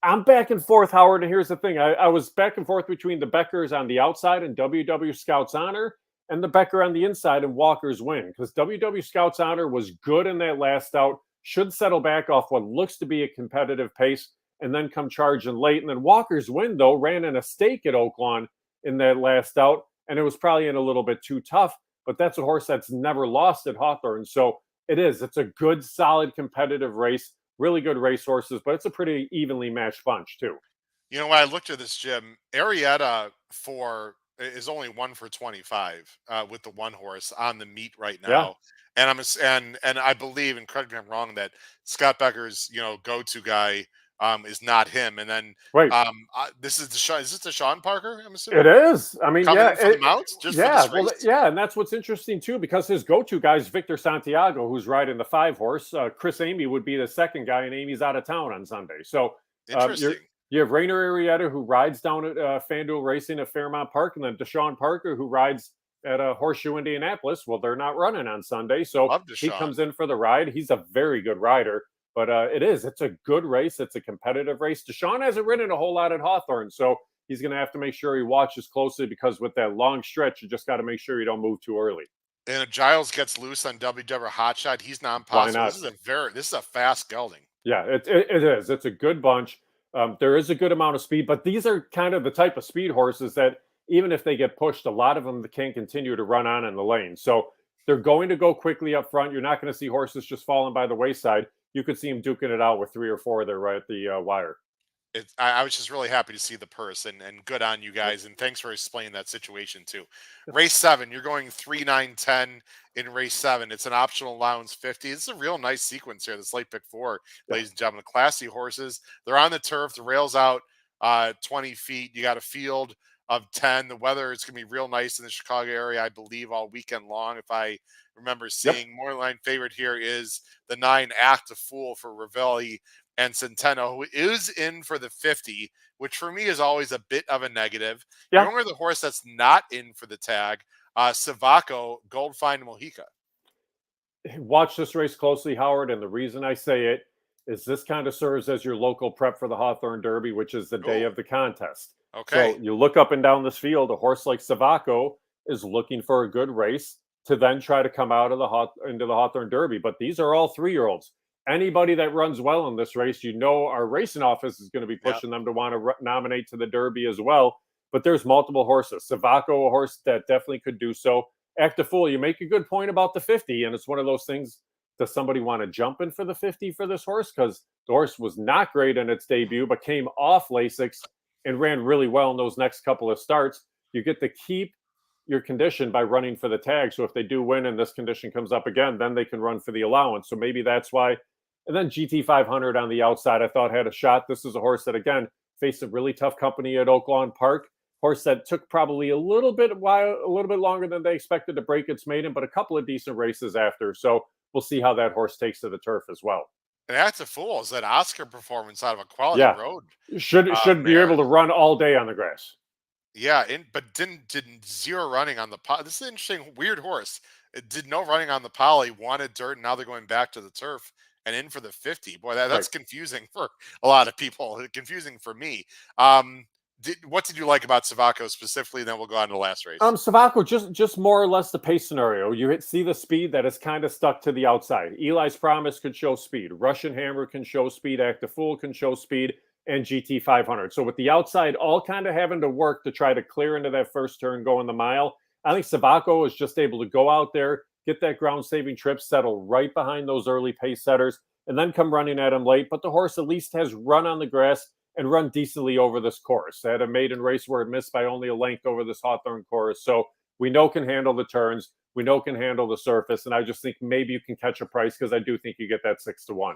I'm back and forth, Howard, and here's the thing. I was back and forth between the Beckers on the outside and WW Scouts Honor, and the Becker on the inside and Walker's Win, because WW Scouts Honor was good in that last out, should settle back off what looks to be a competitive pace, and then come charging late. And then Walker's Win, though, ran in a stake at Oaklawn in that last out, and it was probably in a little bit too tough, but that's a horse that's never lost at Hawthorne. So it's a good, solid, competitive race. Really good race horses, but it's a pretty evenly matched bunch too. You know, when I looked at this, Jim, Arietta is only 1 for 25 with the 1 horse on the meet right now. Yeah. And I believe, and correct me if I'm wrong, that Scott Becker's go-to guy is not him. And then Right. this is is this Deshaun Parker? I'm assuming It is. I mean, coming yeah, in for the mounts just for yeah. this race. Yeah, and that's what's interesting too, because his go-to guy is Victor Santiago, who's riding the 5-horse. Chris Amy would be the second guy, and Amy's out of town on Sunday. So Interesting. you have Rainer Arrieta, who rides down at FanDuel Racing at Fairmount Park, and then Deshaun Parker, who rides at Horseshoe Indianapolis. Well, they're not running on Sunday, so Love he Deshaun. comes in for the ride. He's a very good rider. But it's a good race. It's a competitive race. Deshaun hasn't ridden a whole lot at Hawthorne, so he's going to have to make sure he watches closely, because with that long stretch, you just got to make sure you don't move too early. And if Giles gets loose on WW Hotshot, he's Why non-possible. not? This is a fast gelding. Yeah, it is. It's a good bunch. There is a good amount of speed, but these are kind of the type of speed horses that even if they get pushed, a lot of them can't continue to run on in the lane. So they're going to go quickly up front. You're not going to see horses just falling by the wayside. You could see him duking it out with 3 or 4 there right at the wire. I was just really happy to see the purse, and good on you guys, and thanks for explaining that situation too. Race 7, you're going 3, 9, 10 in race 7. It's an optional allowance 50. It's a real nice sequence here. This late pick 4, ladies and gentlemen, classy horses. They're on the turf. The rail's out 20 feet. You got a field of 10. The weather is going to be real nice in the Chicago area, I believe, all weekend long. If I remember seeing, more line favorite here is the 9 Act a Fool for Ravelli and Centeno, who is in for the 50, which for me is always a bit of a negative. Yeah. You're the horse that's not in for the tag, Savaco, Goldfine Mojica. Watch this race closely, Howard, and the reason I say it is this kind of serves as your local prep for the Hawthorne Derby, which is the day of the contest. Okay. So you look up and down this field, a horse like Savaco is looking for a good race to then try to come out of into the Hawthorne Derby. But these are all 3-year-olds. Anybody that runs well in this race, our racing office is going to be pushing them to want to nominate to the Derby as well. But there's multiple horses. Savaco, a horse that definitely could do so. Act a Fool, you make a good point about the 50, and it's one of those things. Does somebody want to jump in for the 50 for this horse? Because the horse was not great in its debut, but came off Lasix and ran really well in those next couple of starts. You get to keep your condition by running for the tag. So if they do win and this condition comes up again, then they can run for the allowance. So maybe that's why. And then GT 500 on the outside, I thought had a shot. This is a horse that, again, faced a really tough company at Oaklawn Park. Horse that took probably a little bit longer than they expected to break its maiden, but a couple of decent races after. So we'll see how that horse takes to the turf as well. And Act a Fool is that Oscar performance out of a quality road. Should be able to run all day on the grass. Yeah, but did zero running on the poly. This is an interesting, weird horse. It did no running on the poly, wanted dirt, and now they're going back to the turf and in for the 50. Boy, that's confusing for a lot of people. Confusing for me. What did you like about Savaco specifically? Then we'll go on to the last race. Savaco, just more or less the pace scenario. You see the speed that is kind of stuck to the outside. Eli's Promise could show speed. Russian Hammer can show speed. Act a Fool can show speed. And GT 500. So with the outside all kind of having to work to try to clear into that first turn going the mile, I think Savaco is just able to go out there, get that ground-saving trip, settle right behind those early pace setters, and then come running at him late. But the horse at least has run on the grass and run decently over this course. They had a maiden race where it missed by only a length over this Hawthorne course. So we know can handle the turns. We know can handle the surface. And I just think maybe you can catch a price, because I do think you get that 6-1.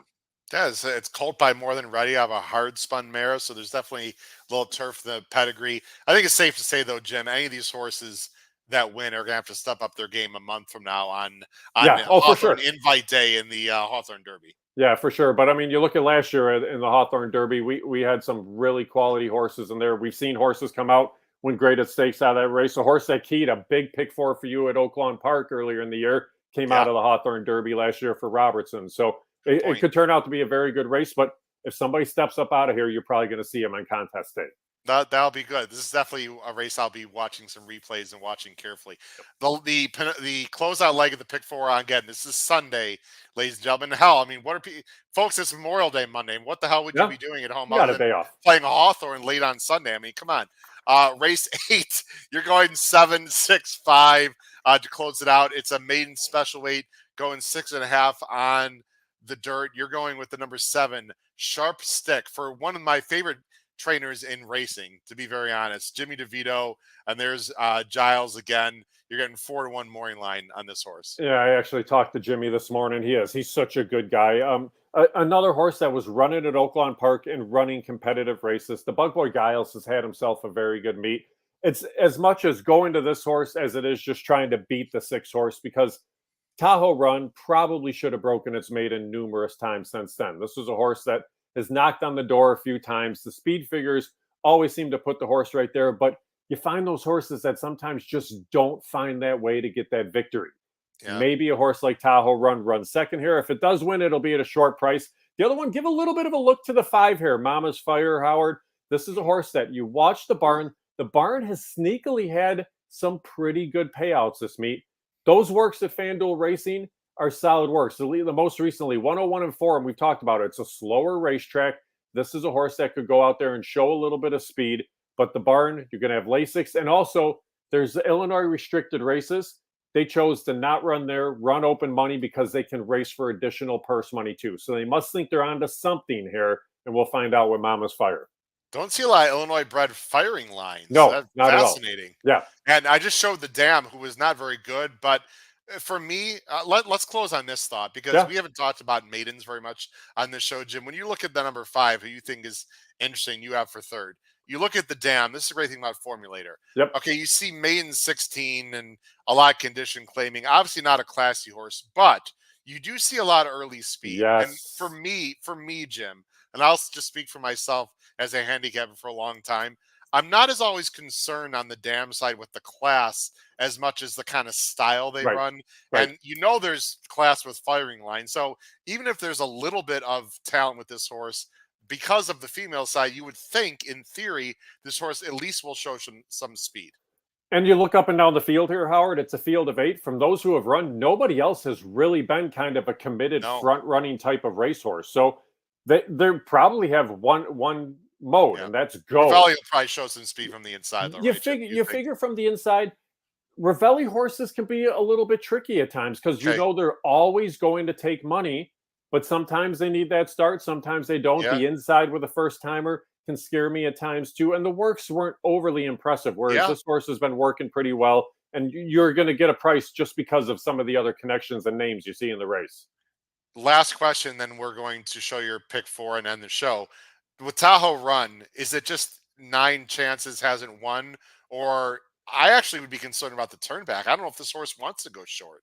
Yeah, it's colt by More Than Ready. I have a hard spun mare, so there's definitely a little turf in the pedigree. I think it's safe to say, though, Jim, any of these horses that win are going to have to step up their game a month from now on for sure. Invite Day in the Hawthorne Derby. Yeah, for sure. But I mean, you look at last year in the Hawthorne Derby, we had some really quality horses in there. We've seen horses come out, win graded stakes out of that race. A horse that keyed a big pick 4 for you at Oaklawn Park earlier in the year came out of the Hawthorne Derby last year for Robertson. So it could turn out to be a very good race. But if somebody steps up out of here, you're probably going to see him on contest day. That'll be good. This is definitely a race I'll be watching some replays and watching carefully. The closeout leg of the pick 4 again. This is Sunday, ladies and gentlemen. Hell, I mean, what are folks? It's Memorial Day Monday. What the hell would you be doing at home? You got a day off. Playing a Hawthorne late on Sunday. I mean, come on. Race 8. You're going 7, 6, 5 to close it out. It's a maiden special weight going 6.5 on the dirt. You're going with the number 7 Sharp Stick for one of my favorite trainers in racing, to be very honest. Jimmy DeVito, and there's Giles again. You're getting 4-1 morning line on this horse. Yeah, I actually talked to Jimmy this morning. He's such a good guy. Another horse that was running at Oaklawn Park and running competitive races. The Bug Boy Giles has had himself a very good meet. It's as much as going to this horse as it is just trying to beat the 6 horse, because Tahoe Run probably should have broken its maiden numerous times since then. This was a horse that has knocked on the door a few times. The speed figures always seem to put the horse right there, but you find those horses that sometimes just don't find that way to get that victory. Yeah. Maybe a horse like Tahoe Run runs second here. If it does win, it'll be at a short price. The other one, give a little bit of a look to the 5 here. Mama's Fire, Howard. This is a horse that you watch the barn. The barn has sneakily had some pretty good payouts this meet. Those works at FanDuel Racing are solid works. The most recently, 101 and 4, and we've talked about it. It's a slower racetrack. This is a horse that could go out there and show a little bit of speed. But the barn, you're going to have Lasix. And also, there's the Illinois restricted races. They chose to not run there, run open money, because they can race for additional purse money too. So they must think they're onto something here, and we'll find out with Mama's Fire. Don't see a lot of Illinois bred firing lines. No, That's not fascinating. At all. Yeah. And I just showed the Dam, who was not very good, but for me, let's close on this thought, because we haven't talked about maidens very much on this show, Jim. When you look at the number 5, who you think is interesting, you have for third. You look at the Dam. This is a great thing about Formulator. Yep. Okay, you see maiden 16 and a lot of condition claiming. Obviously not a classy horse, but you do see a lot of early speed. Yes. And for me, Jim, and I'll just speak for myself as a handicapper for a long time, I'm not as always concerned on the Dam side with the class as much as the kind of style they run. Right. And there's class with firing line. So even if there's a little bit of talent with this horse, because of the female side, you would think, in theory, this horse at least will show some speed. And you look up and down the field here, Howard, it's a field of 8. From those who have run, nobody else has really been kind of a committed front-running type of racehorse. So they probably have one mode, and that's go. Ravelli will probably show some speed from the inside, though. You figure from the inside, Ravelli horses can be a little bit tricky at times, because they're always going to take money, but sometimes they need that start, sometimes they don't. The inside with a first-timer can scare me at times too, and the works weren't overly impressive, whereas this horse has been working pretty well, and you're going to get a price just because of some of the other connections and names you see in the race. Last question, then we're going to show your pick 4 and end the show. With Tahoe Run, is it just 9 chances hasn't won? Or I actually would be concerned about the turn back. I don't know if this horse wants to go short.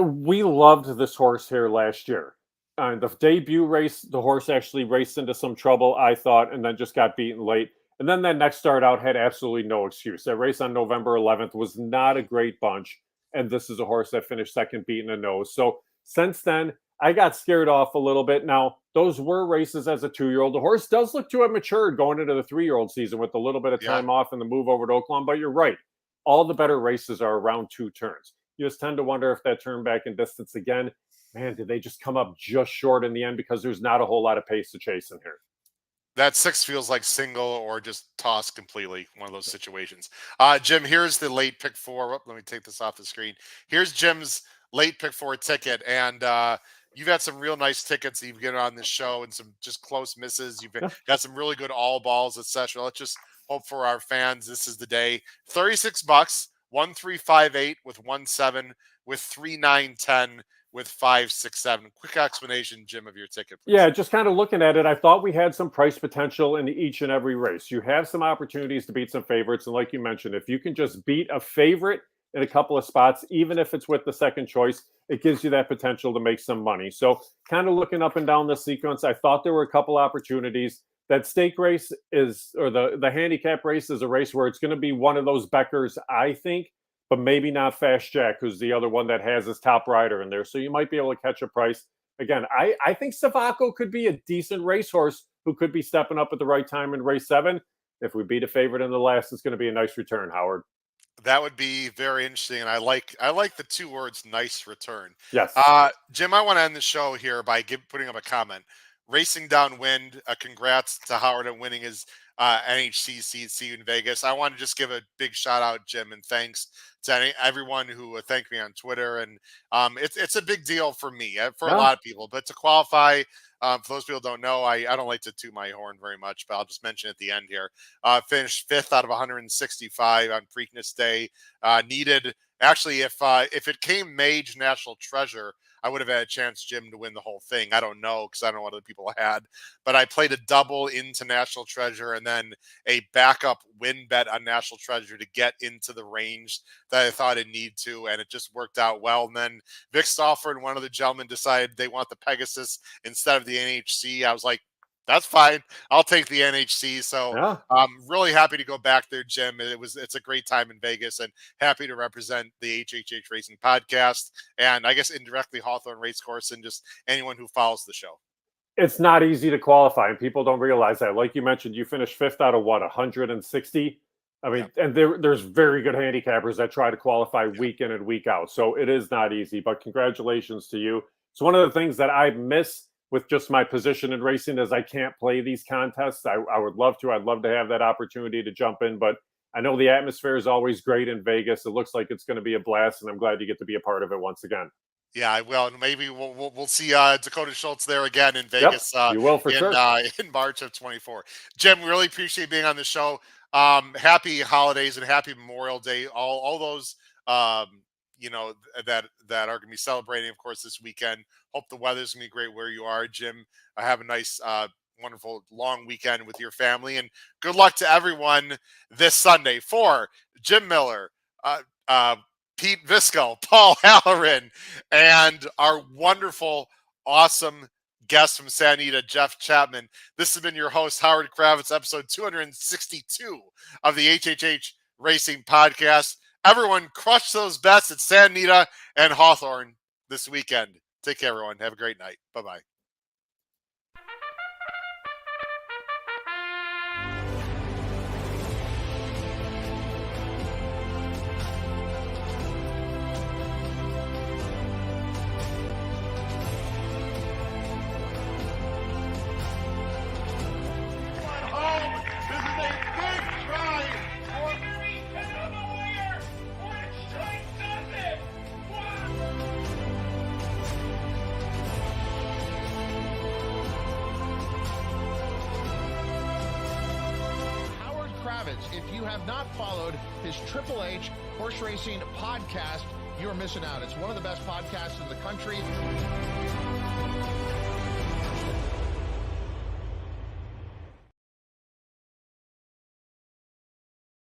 We loved this horse here last year. The debut race, the horse actually raced into some trouble, I thought, and then just got beaten late. And then that next start out had absolutely no excuse. That race on November 11th was not a great bunch. And this is a horse that finished second, beaten a nose. So since then, I got scared off a little bit. Now, those were races as a 2-year-old. The horse does look to have matured going into the 3-year-old season with a little bit of time off and the move over to Oaklawn. But you're right. All the better races are around 2 turns. You just tend to wonder if that turn back in distance again, man, did they just come up just short in the end, because there's not a whole lot of pace to chase in here. That 6 feels like single or just tossed completely, one of those situations. Jim, here's the late pick 4. Let me take this off the screen. Here's Jim's late pick 4 ticket. And you've had some real nice tickets that you've given on this show and some just close misses. You've got some really good all balls, etc. Let's just hope for our fans this is the day. $36, 1358 with 17 with 3910 with 567. Quick explanation, Jim, of your ticket, please. Yeah, just kind of looking at it, I thought we had some price potential in each and every race. You have some opportunities to beat some favorites, and like you mentioned, if you can just beat a favorite in a couple of spots, even if it's with the second choice, it gives you that potential to make some money. So kind of looking up and down the sequence, I thought there were a couple opportunities. That stake race or the handicap race is a race where it's going to be one of those Beckers, I think, but maybe not Fast Jack, who's the other one that has his top rider in there. So you might be able to catch a price. Again, I think Savaco could be a decent racehorse who could be stepping up at the right time in race 7. If we beat a favorite in the last, it's going to be a nice return, Howard. That would be very interesting, and I like the 2 words "nice return." Yes. Jim, I want to end the show here by putting up a comment. Racing downwind, congrats to Howard on winning his NHCC in Vegas. I want to just give a big shout out, Jim, and thanks to everyone who thanked me on Twitter. And it's a big deal for me, for a lot of people. But to qualify For those people who don't know, I don't like to toot my horn very much, but I'll just mention at the end here. Finished 5th out of 165 on Preakness Day. Needed, actually, if it came Mage National Treasure, I would have had a chance, Jim, to win the whole thing. I don't know, because I don't know what other people had. But I played a double into National Treasure and then a backup win bet on National Treasure to get into the range that I thought I'd need to, and it just worked out well. And then Vic Stauffer and one of the gentlemen decided they want the Pegasus instead of the NHC. I was like, that's fine. I'll take the NHC. So Yeah. I'm really happy to go back there, Jim. It's a great time in Vegas, and happy to represent the HHH Racing Podcast, and I guess indirectly Hawthorne Racecourse and just anyone who follows the show. It's not easy to qualify, and people don't realize that. Like you mentioned, you finished 5th out of 160. I mean, and there's very good handicappers that try to qualify week in and week out. So it is not easy, but congratulations to you. So one of the things that I miss with just my position in racing is I can't play these contests. I would love to. I'd love to have that opportunity to jump in, but I know the atmosphere is always great in Vegas. It looks like it's going to be a blast, and I'm glad you get to be a part of it once again. Yeah, I will. And maybe we'll see Dakota Schultz there again in Vegas. You will for sure. In March of 24. Jim, we really appreciate being on the show. Happy holidays and happy Memorial Day. All those that are going to be celebrating, of course, this weekend. Hope the weather's going to be great where you are, Jim. Have a nice, wonderful long weekend with your family, and good luck to everyone this Sunday. For Jim Miller, Pete Visco, Paul Halloran, and our wonderful, awesome guest from Santa Anita, Jeff Chapman. This has been your host, Howard Kravitz, episode 262 of the HHH Racing Podcast. Everyone, crush those bets at Santa Anita and Hawthorne this weekend. Take care, everyone. Have a great night. Bye-bye. If you have not followed his Triple H Horse Racing Podcast, you're missing out. It's one of the best podcasts in the country.